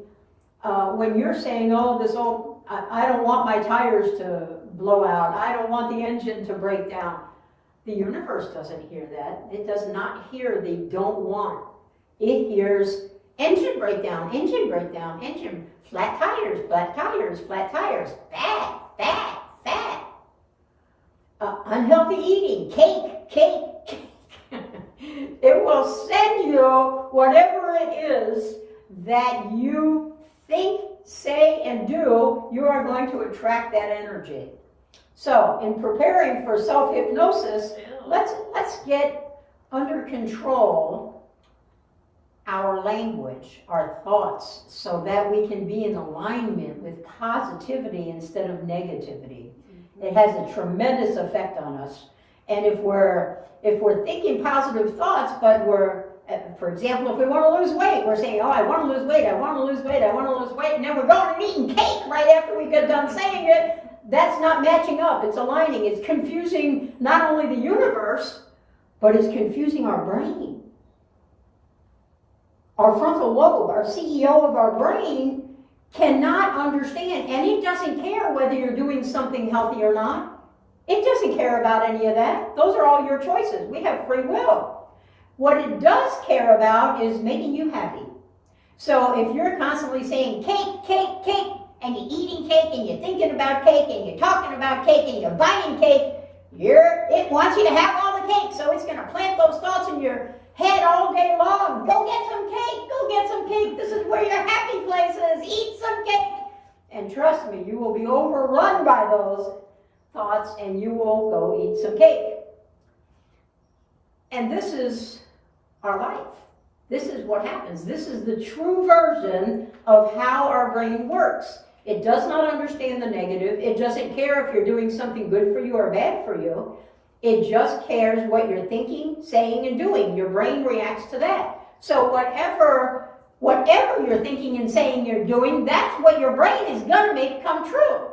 when you're saying, oh, I don't want my tires to blow out, I don't want the engine to break down. The universe doesn't hear that. It does not hear the don't want. It hears engine breakdown, engine, flat tires, flat tires, fat, unhealthy eating, cake. It will send you whatever it is that you think, say, and do. You are going to attract that energy. So in preparing for self-hypnosis, let's get under control our language, our thoughts, so that we can be in alignment with positivity instead of negativity. It has a tremendous effect on us. And if we're thinking positive thoughts, but for example, if we want to lose weight, we're saying, oh, I want to lose weight, I want to lose weight, I want to lose weight, and then we're going and eating cake right after we get done saying it. That's not matching up. It's aligning. It's confusing not only the universe, but it's confusing our brain. Our frontal lobe, our CEO of our brain, cannot understand, and it doesn't care whether you're doing something healthy or not. It doesn't care about any of that. Those are all your choices. We have free will. What it does care about is making you happy. So if you're constantly saying cake, and you're eating cake, and you're thinking about cake, and you're talking about cake, and you're buying cake, it wants you to have all the cake, so it's going to plant those thoughts in your head all day long. Go get some cake, go get some cake. This is where your happy place is. Eat some cake. And trust me, you will be overrun by those thoughts, and you will go eat some cake. And this is our life. This is what happens. This is the true version of how our brain works. It does not understand the negative. It doesn't care if you're doing something good for you or bad for you. It just cares what you're thinking, saying, and doing. Your brain reacts to that. So whatever you're thinking and saying you're doing, that's what your brain is going to make come true.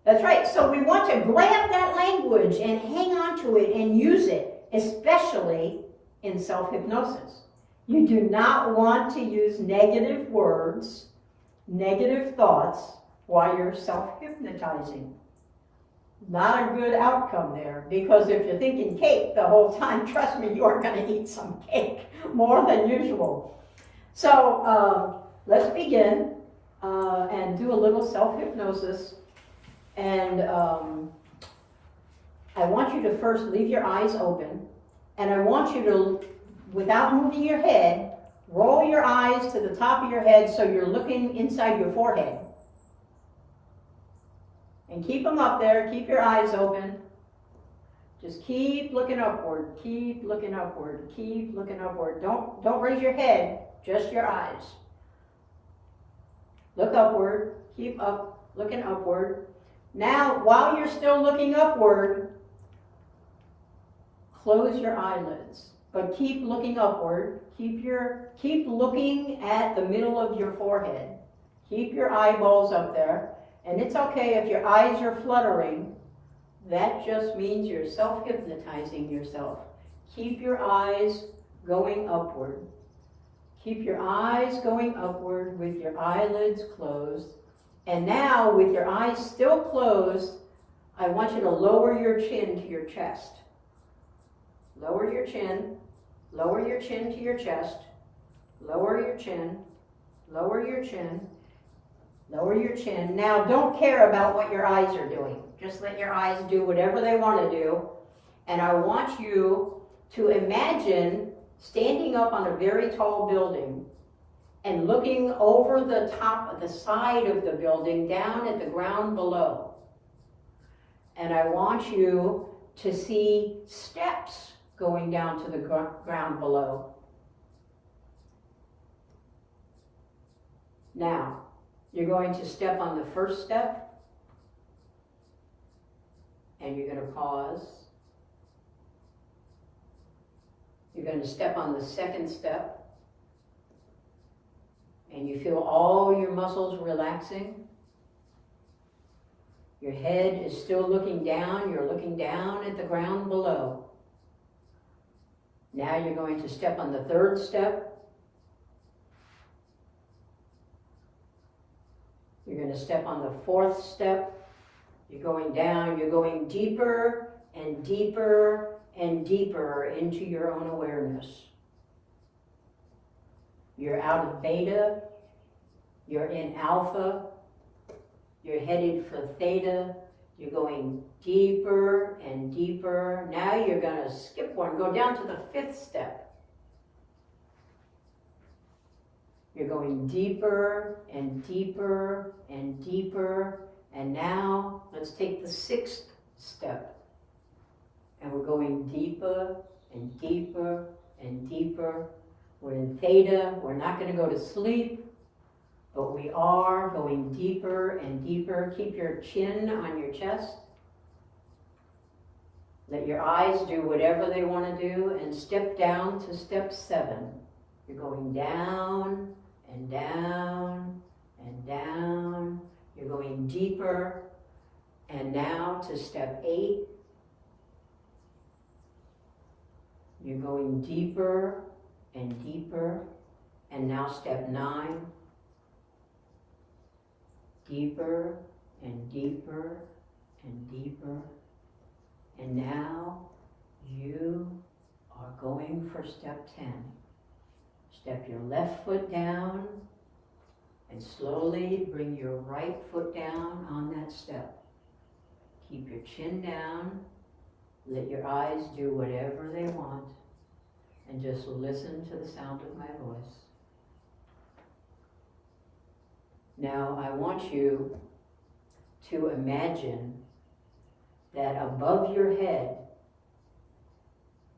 That's right. So we want to grab that language and hang on to it and use it, especially in self-hypnosis. You do not want to use negative words, negative thoughts while you're self-hypnotizing. Not a good outcome there, because if you're thinking cake the whole time, trust me, you're going to eat some cake more than usual. So let's begin and do a little self-hypnosis. And I want you to first leave your eyes open And I want you to, without moving your head, roll your eyes to the top of your head so you're looking inside your forehead. And keep them up there, keep your eyes open. Just keep looking upward, keep looking upward, keep looking upward. Don't raise your head, just your eyes. Look upward, keep up, looking upward. Now, while you're still looking upward, close your eyelids, but keep looking upward. Keep looking at the middle of your forehead. Keep your eyeballs up there. And it's okay if your eyes are fluttering. That just means you're self-hypnotizing yourself. Keep your eyes going upward. Keep your eyes going upward with your eyelids closed. And now, with your eyes still closed, I want you to lower your chin to your chest. Lower your chin to your chest. Lower your chin, lower your chin, lower your chin. Now, don't care about what your eyes are doing. Just let your eyes do whatever they want to do. And I want you to imagine standing up on a very tall building and looking over the top of the side of the building down at the ground below. And I want you to see steps going down to the ground below. Now, you're going to step on the first step, and you're going to pause. You're going to step on the second step, and you feel all your muscles relaxing. Your head is still looking down. You're looking down at the ground below. Now you're going to step on the third step. You're going to step on the fourth step. You're going down. You're going deeper and deeper and deeper into your own awareness. You're out of beta. You're in alpha. You're headed for theta. You're going deeper and deeper. Now you're going to skip one. Go down to the fifth step. You're going deeper and deeper and deeper. And now let's take the sixth step. And we're going deeper and deeper and deeper. We're in theta. We're not going to go to sleep, but we are going deeper and deeper. Keep your chin on your chest. Let your eyes do whatever they want to do, and step down to step 7. You're going down and down and down. You're going deeper. And now to step 8. You're going deeper and deeper. And now step 9. Deeper and deeper and deeper. And now you are going for step 10. Step your left foot down and slowly bring your right foot down on that step. Keep your chin down. Let your eyes do whatever they want. And just listen to the sound of my voice. Now I want you to imagine that above your head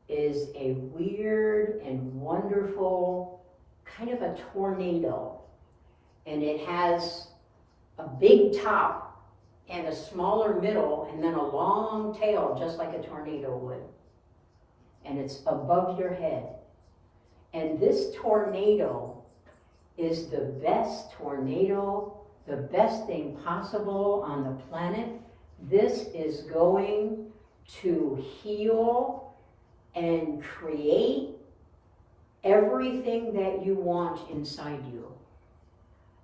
is a weird and wonderful kind of a tornado. And it has a big top and a smaller middle and then a long tail, just like a tornado would. And it's above your head. And this tornado is the best tornado, the best thing possible on the planet. This is going to heal and create everything that you want inside you.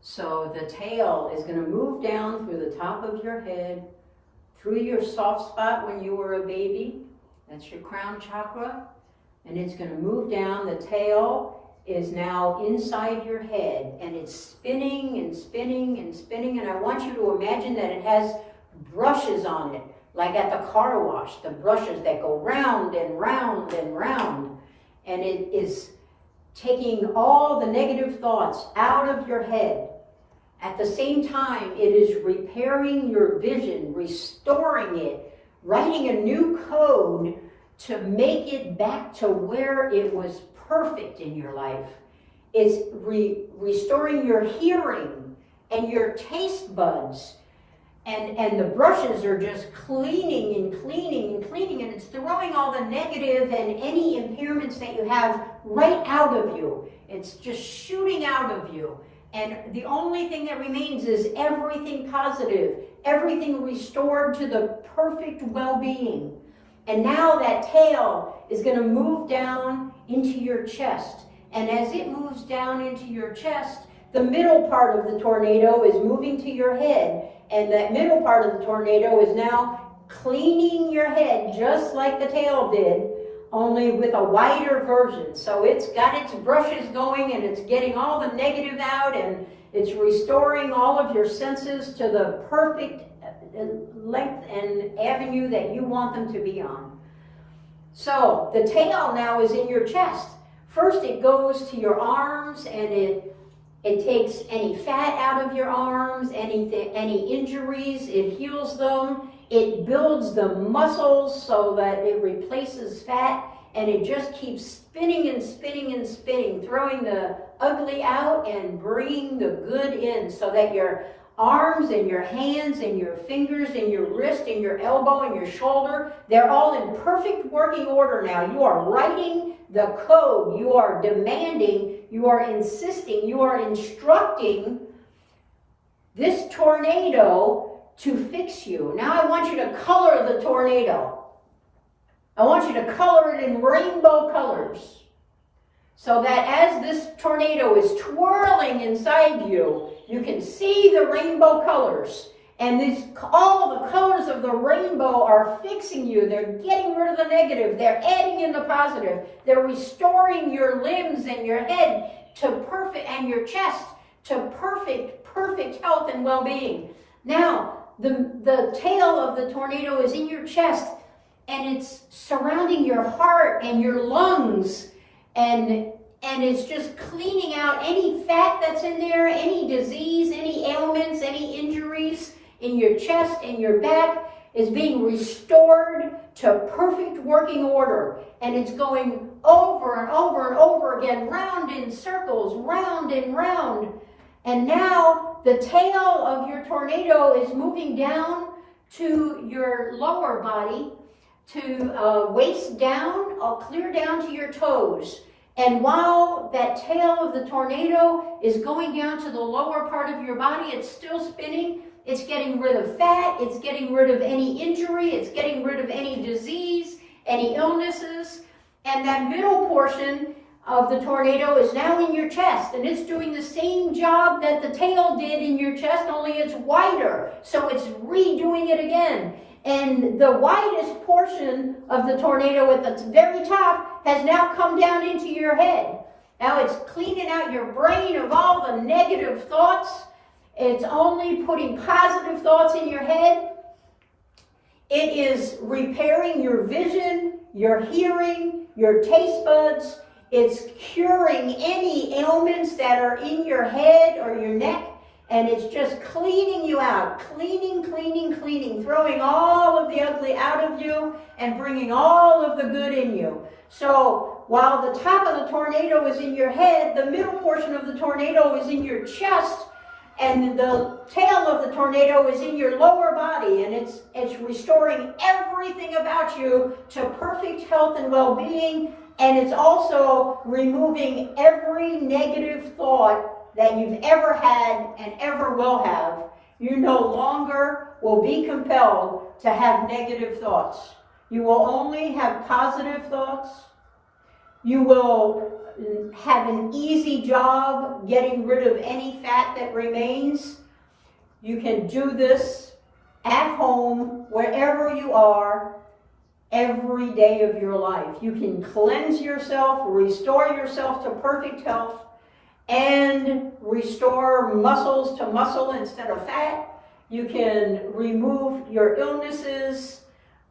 So the tail is going to move down through the top of your head, through your soft spot when you were a baby. That's your crown chakra. And it's going to move down. The tail is now inside your head, and it's spinning and spinning and spinning. And I want you to imagine that it has brushes on it, like at the car wash, the brushes that go round and round and round. And it is taking all the negative thoughts out of your head. At the same time, it is repairing your vision, restoring it, writing a new code to make it back to where it was perfect in your life. It's restoring your hearing and your taste buds. And the brushes are just cleaning and cleaning and cleaning, and it's throwing all the negative and any impairments that you have right out of you. It's just shooting out of you. And the only thing that remains is everything positive, everything restored to the perfect well-being. And now that tail is going to move down into your chest. And as it moves down into your chest, the middle part of the tornado is moving to your head. And that middle part of the tornado is now cleaning your head just like the tail did, only with a wider version. So it's got its brushes going and it's getting all the negative out and it's restoring all of your senses to the perfect length and avenue that you want them to be on. So the tail now is in your chest. First it goes to your arms and it takes any fat out of your arms, any injuries, it heals them. It builds the muscles so that it replaces fat, and it just keeps spinning and spinning and spinning, throwing the ugly out and bringing the good in so that your arms and your hands and your fingers and your wrist and your elbow and your shoulder, they're all in perfect working order now. You are writing the code, you are demanding, you are insisting, you are instructing this tornado to fix you. Now I want you to color the tornado. I want you to color it in rainbow colors so that as this tornado is twirling inside you, you can see the rainbow colors. And all the colors of the rainbow are fixing you. They're getting rid of the negative. They're adding in the positive. They're restoring your limbs and your head to perfect, and your chest to perfect health and well-being. Now, the tail of the tornado is in your chest, and it's surrounding your heart and your lungs, and it's just cleaning out any fat that's in there, any disease, any ailments, any injuries in your chest and your back is being restored to perfect working order. And it's going over and over and over again, round in circles, round and round. And now the tail of your tornado is moving down to your lower body, to waist down, clear down to your toes. And while that tail of the tornado is going down to the lower part of your body, it's still spinning. It's getting rid of fat. It's getting rid of any injury. It's getting rid of any disease, any illnesses. And that middle portion of the tornado is now in your chest. And it's doing the same job that the tail did in your chest, only it's wider. So it's redoing it again. And the widest portion of the tornado at the very top has now come down into your head. Now it's cleaning out your brain of all the negative thoughts. It's only putting positive thoughts in your head. It is repairing your vision, your hearing, your taste buds. It's curing any ailments that are in your head or your neck. And it's just cleaning you out, cleaning, throwing all of the ugly out of you and bringing all of the good in you. So while the top of the tornado is in your head, the middle portion of the tornado is in your chest, and the tail of the tornado is in your lower body, and it's restoring everything about you to perfect health and well-being, and it's also removing every negative thought that you've ever had and ever will have. You no longer will be compelled to have negative thoughts. You will only have positive thoughts. You will have an easy job getting rid of any fat that remains. You can do this at home, wherever you are, every day of your life. You can cleanse yourself, restore yourself to perfect health, and restore muscles to muscle instead of fat. You can remove your illnesses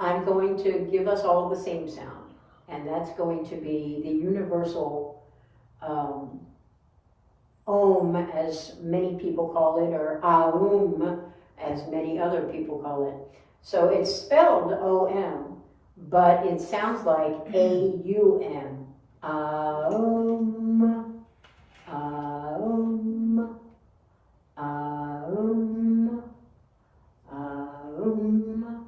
I'm going to give us all the same sound, and that's going to be the universal Om, as many people call it, or Aum, as many other people call it. So it's spelled O-M, but it sounds like A-U-M. Aum, Aum, Aum, Aum.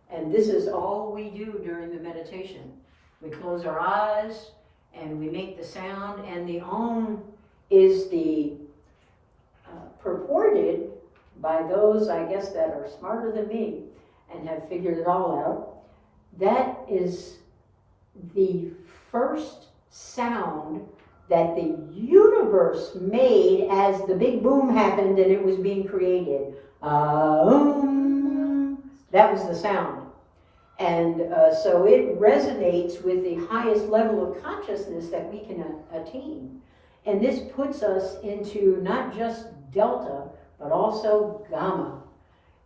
And this is all we do during the meditation. We close our eyes and we make the sound, and the Om is the purported by those, I guess, that are smarter than me and have figured it all out. That is the first sound that the universe made as the big boom happened and it was being created. That was the sound. And so it resonates with the highest level of consciousness that we can attain. And this puts us into not just delta, but also gamma.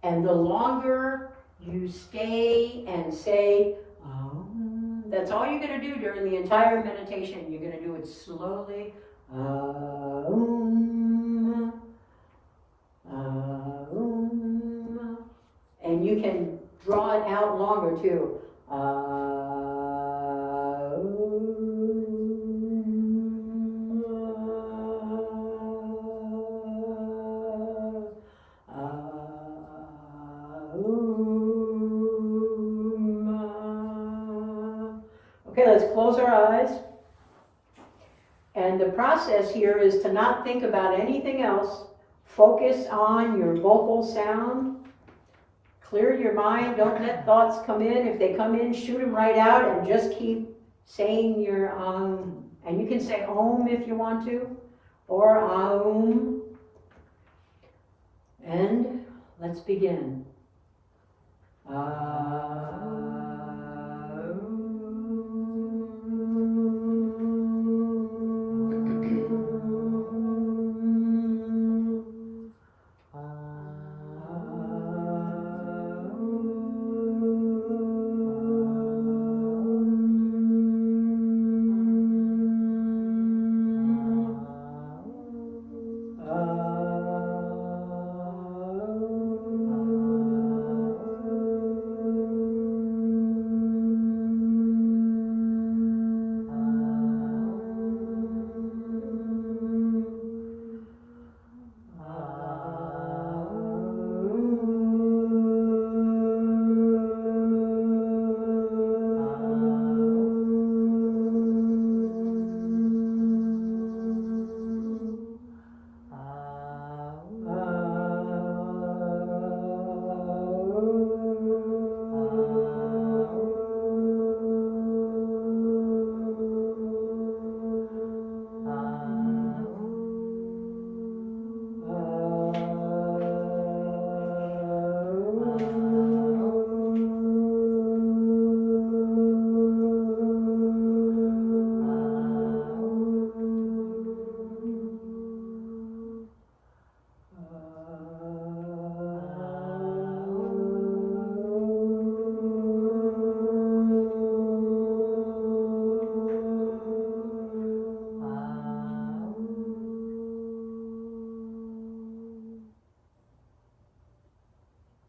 And the longer you stay and say, that's all you're going to do during the entire meditation. You're going to do it slowly. And you can draw it out longer too. Okay, let's close our eyes. And the process here is to not think about anything else. Focus on your vocal sound. Clear your mind. Don't let thoughts come in. If they come in, shoot them right out and just keep saying your and you can say Om if you want to, or Aum. And let's begin.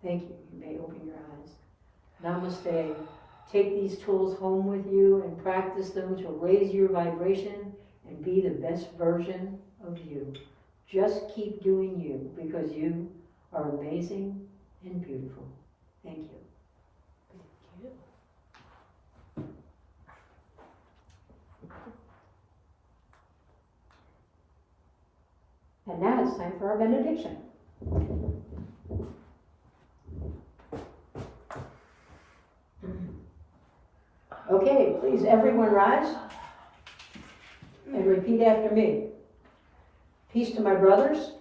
Thank you. You may open your eyes. Namaste. Take these tools home with you and practice them to raise your vibration and be the best version of you. Just keep doing you, because you are amazing and beautiful. Thank you. Thank you. And now it's time for our benediction. Okay, please everyone rise and repeat after me. Peace to my brothers.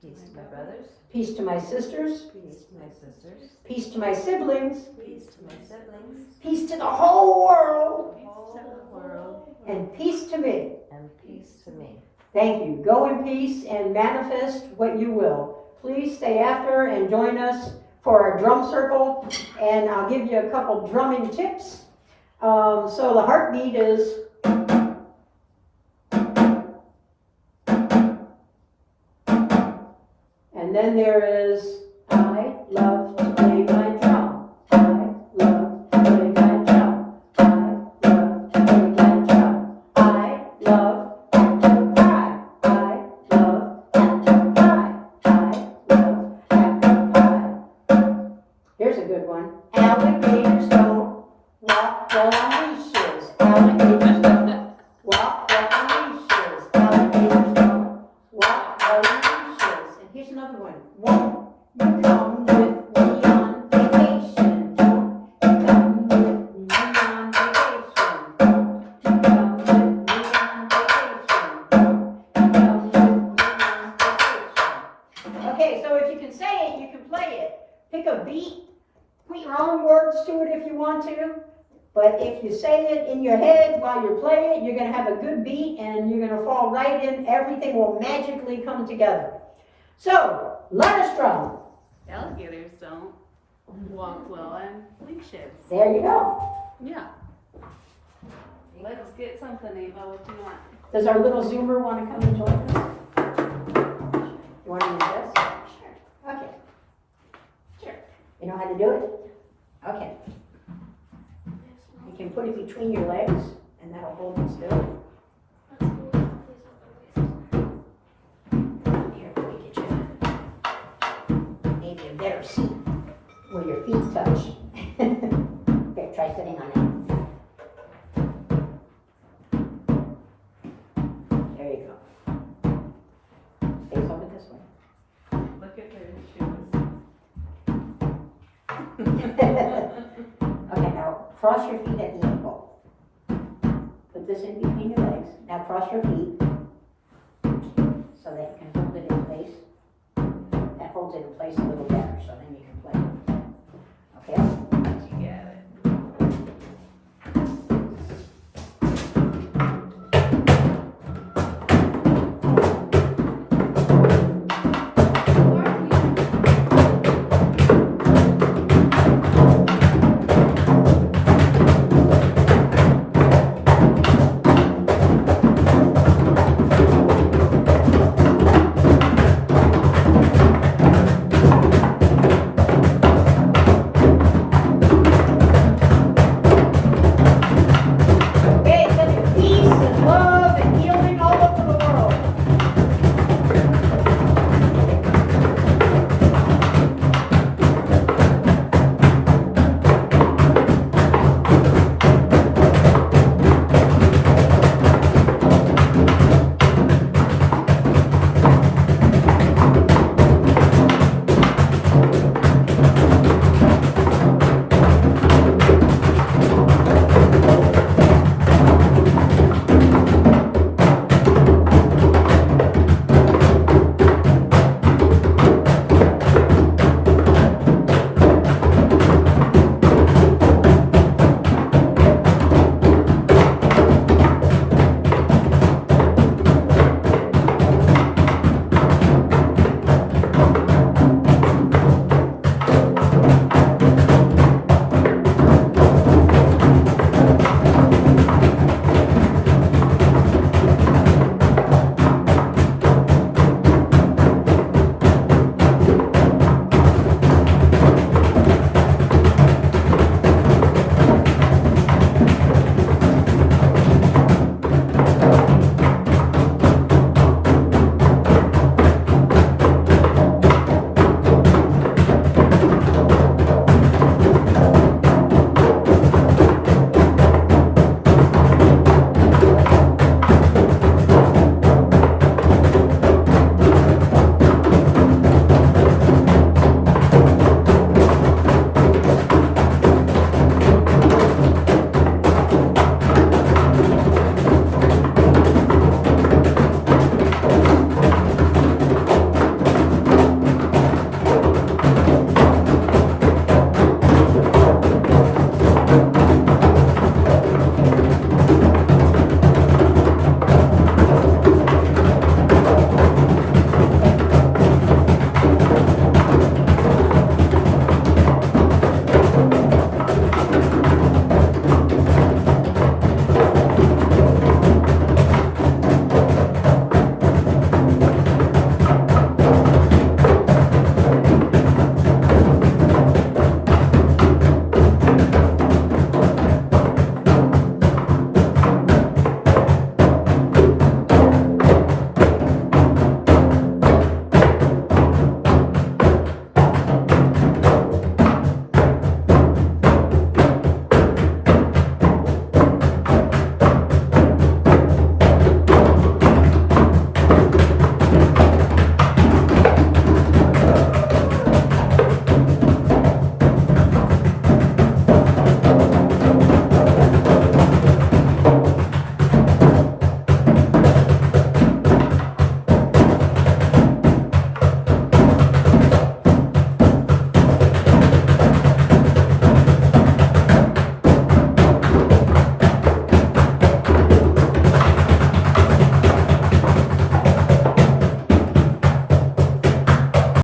Peace to my brothers. Peace to my sisters. Peace to my sisters. Peace to my siblings. Peace to my siblings. Peace to the whole world. Whole world. And peace to me. And peace to me. Thank you. Go in peace and manifest what you will. Please stay after and join us for our drum circle, and I'll give you a couple drumming tips. So the heartbeat is and then there is I love to play my drum. I love to play my drum. I love to play my drum. I love apple pie. I love apple pie. I love apple pie. Here's a good one. Alligators don't walk well on leashes. Alligators don't walk well on leashes. Alligators don't walk well on leashes. And here's another one. Won't you come with me on vacation? Won't you come with me on vacation? Won't you come with me on vacation? Won't you come with me on vacation? Okay, so if you can say it, you can play it. Pick a beat. Put your own words to it if you want to. But if you say it in your head while you're playing it, you're going to have a good beat and you're going to fall right in. Everything will magically come together. So, let us drum. Alligators don't walk well on leashes. There you go. Yeah. Let's get something, Ava. What do you want? Does our little Zoomer want to come and join us? You want to use this? Sure. Okay. Sure. You know how to do it? Okay. You can put it between your legs, and that'll hold it still. Here, let me get you maybe a better seat where your feet touch. Okay, try sitting on it. There you go. Face over this way. Look at their shoes. Okay, now cross your feet at the ankle. Put this in between your legs. Now cross your feet so that you can hold it in place. That holds it in place a little better.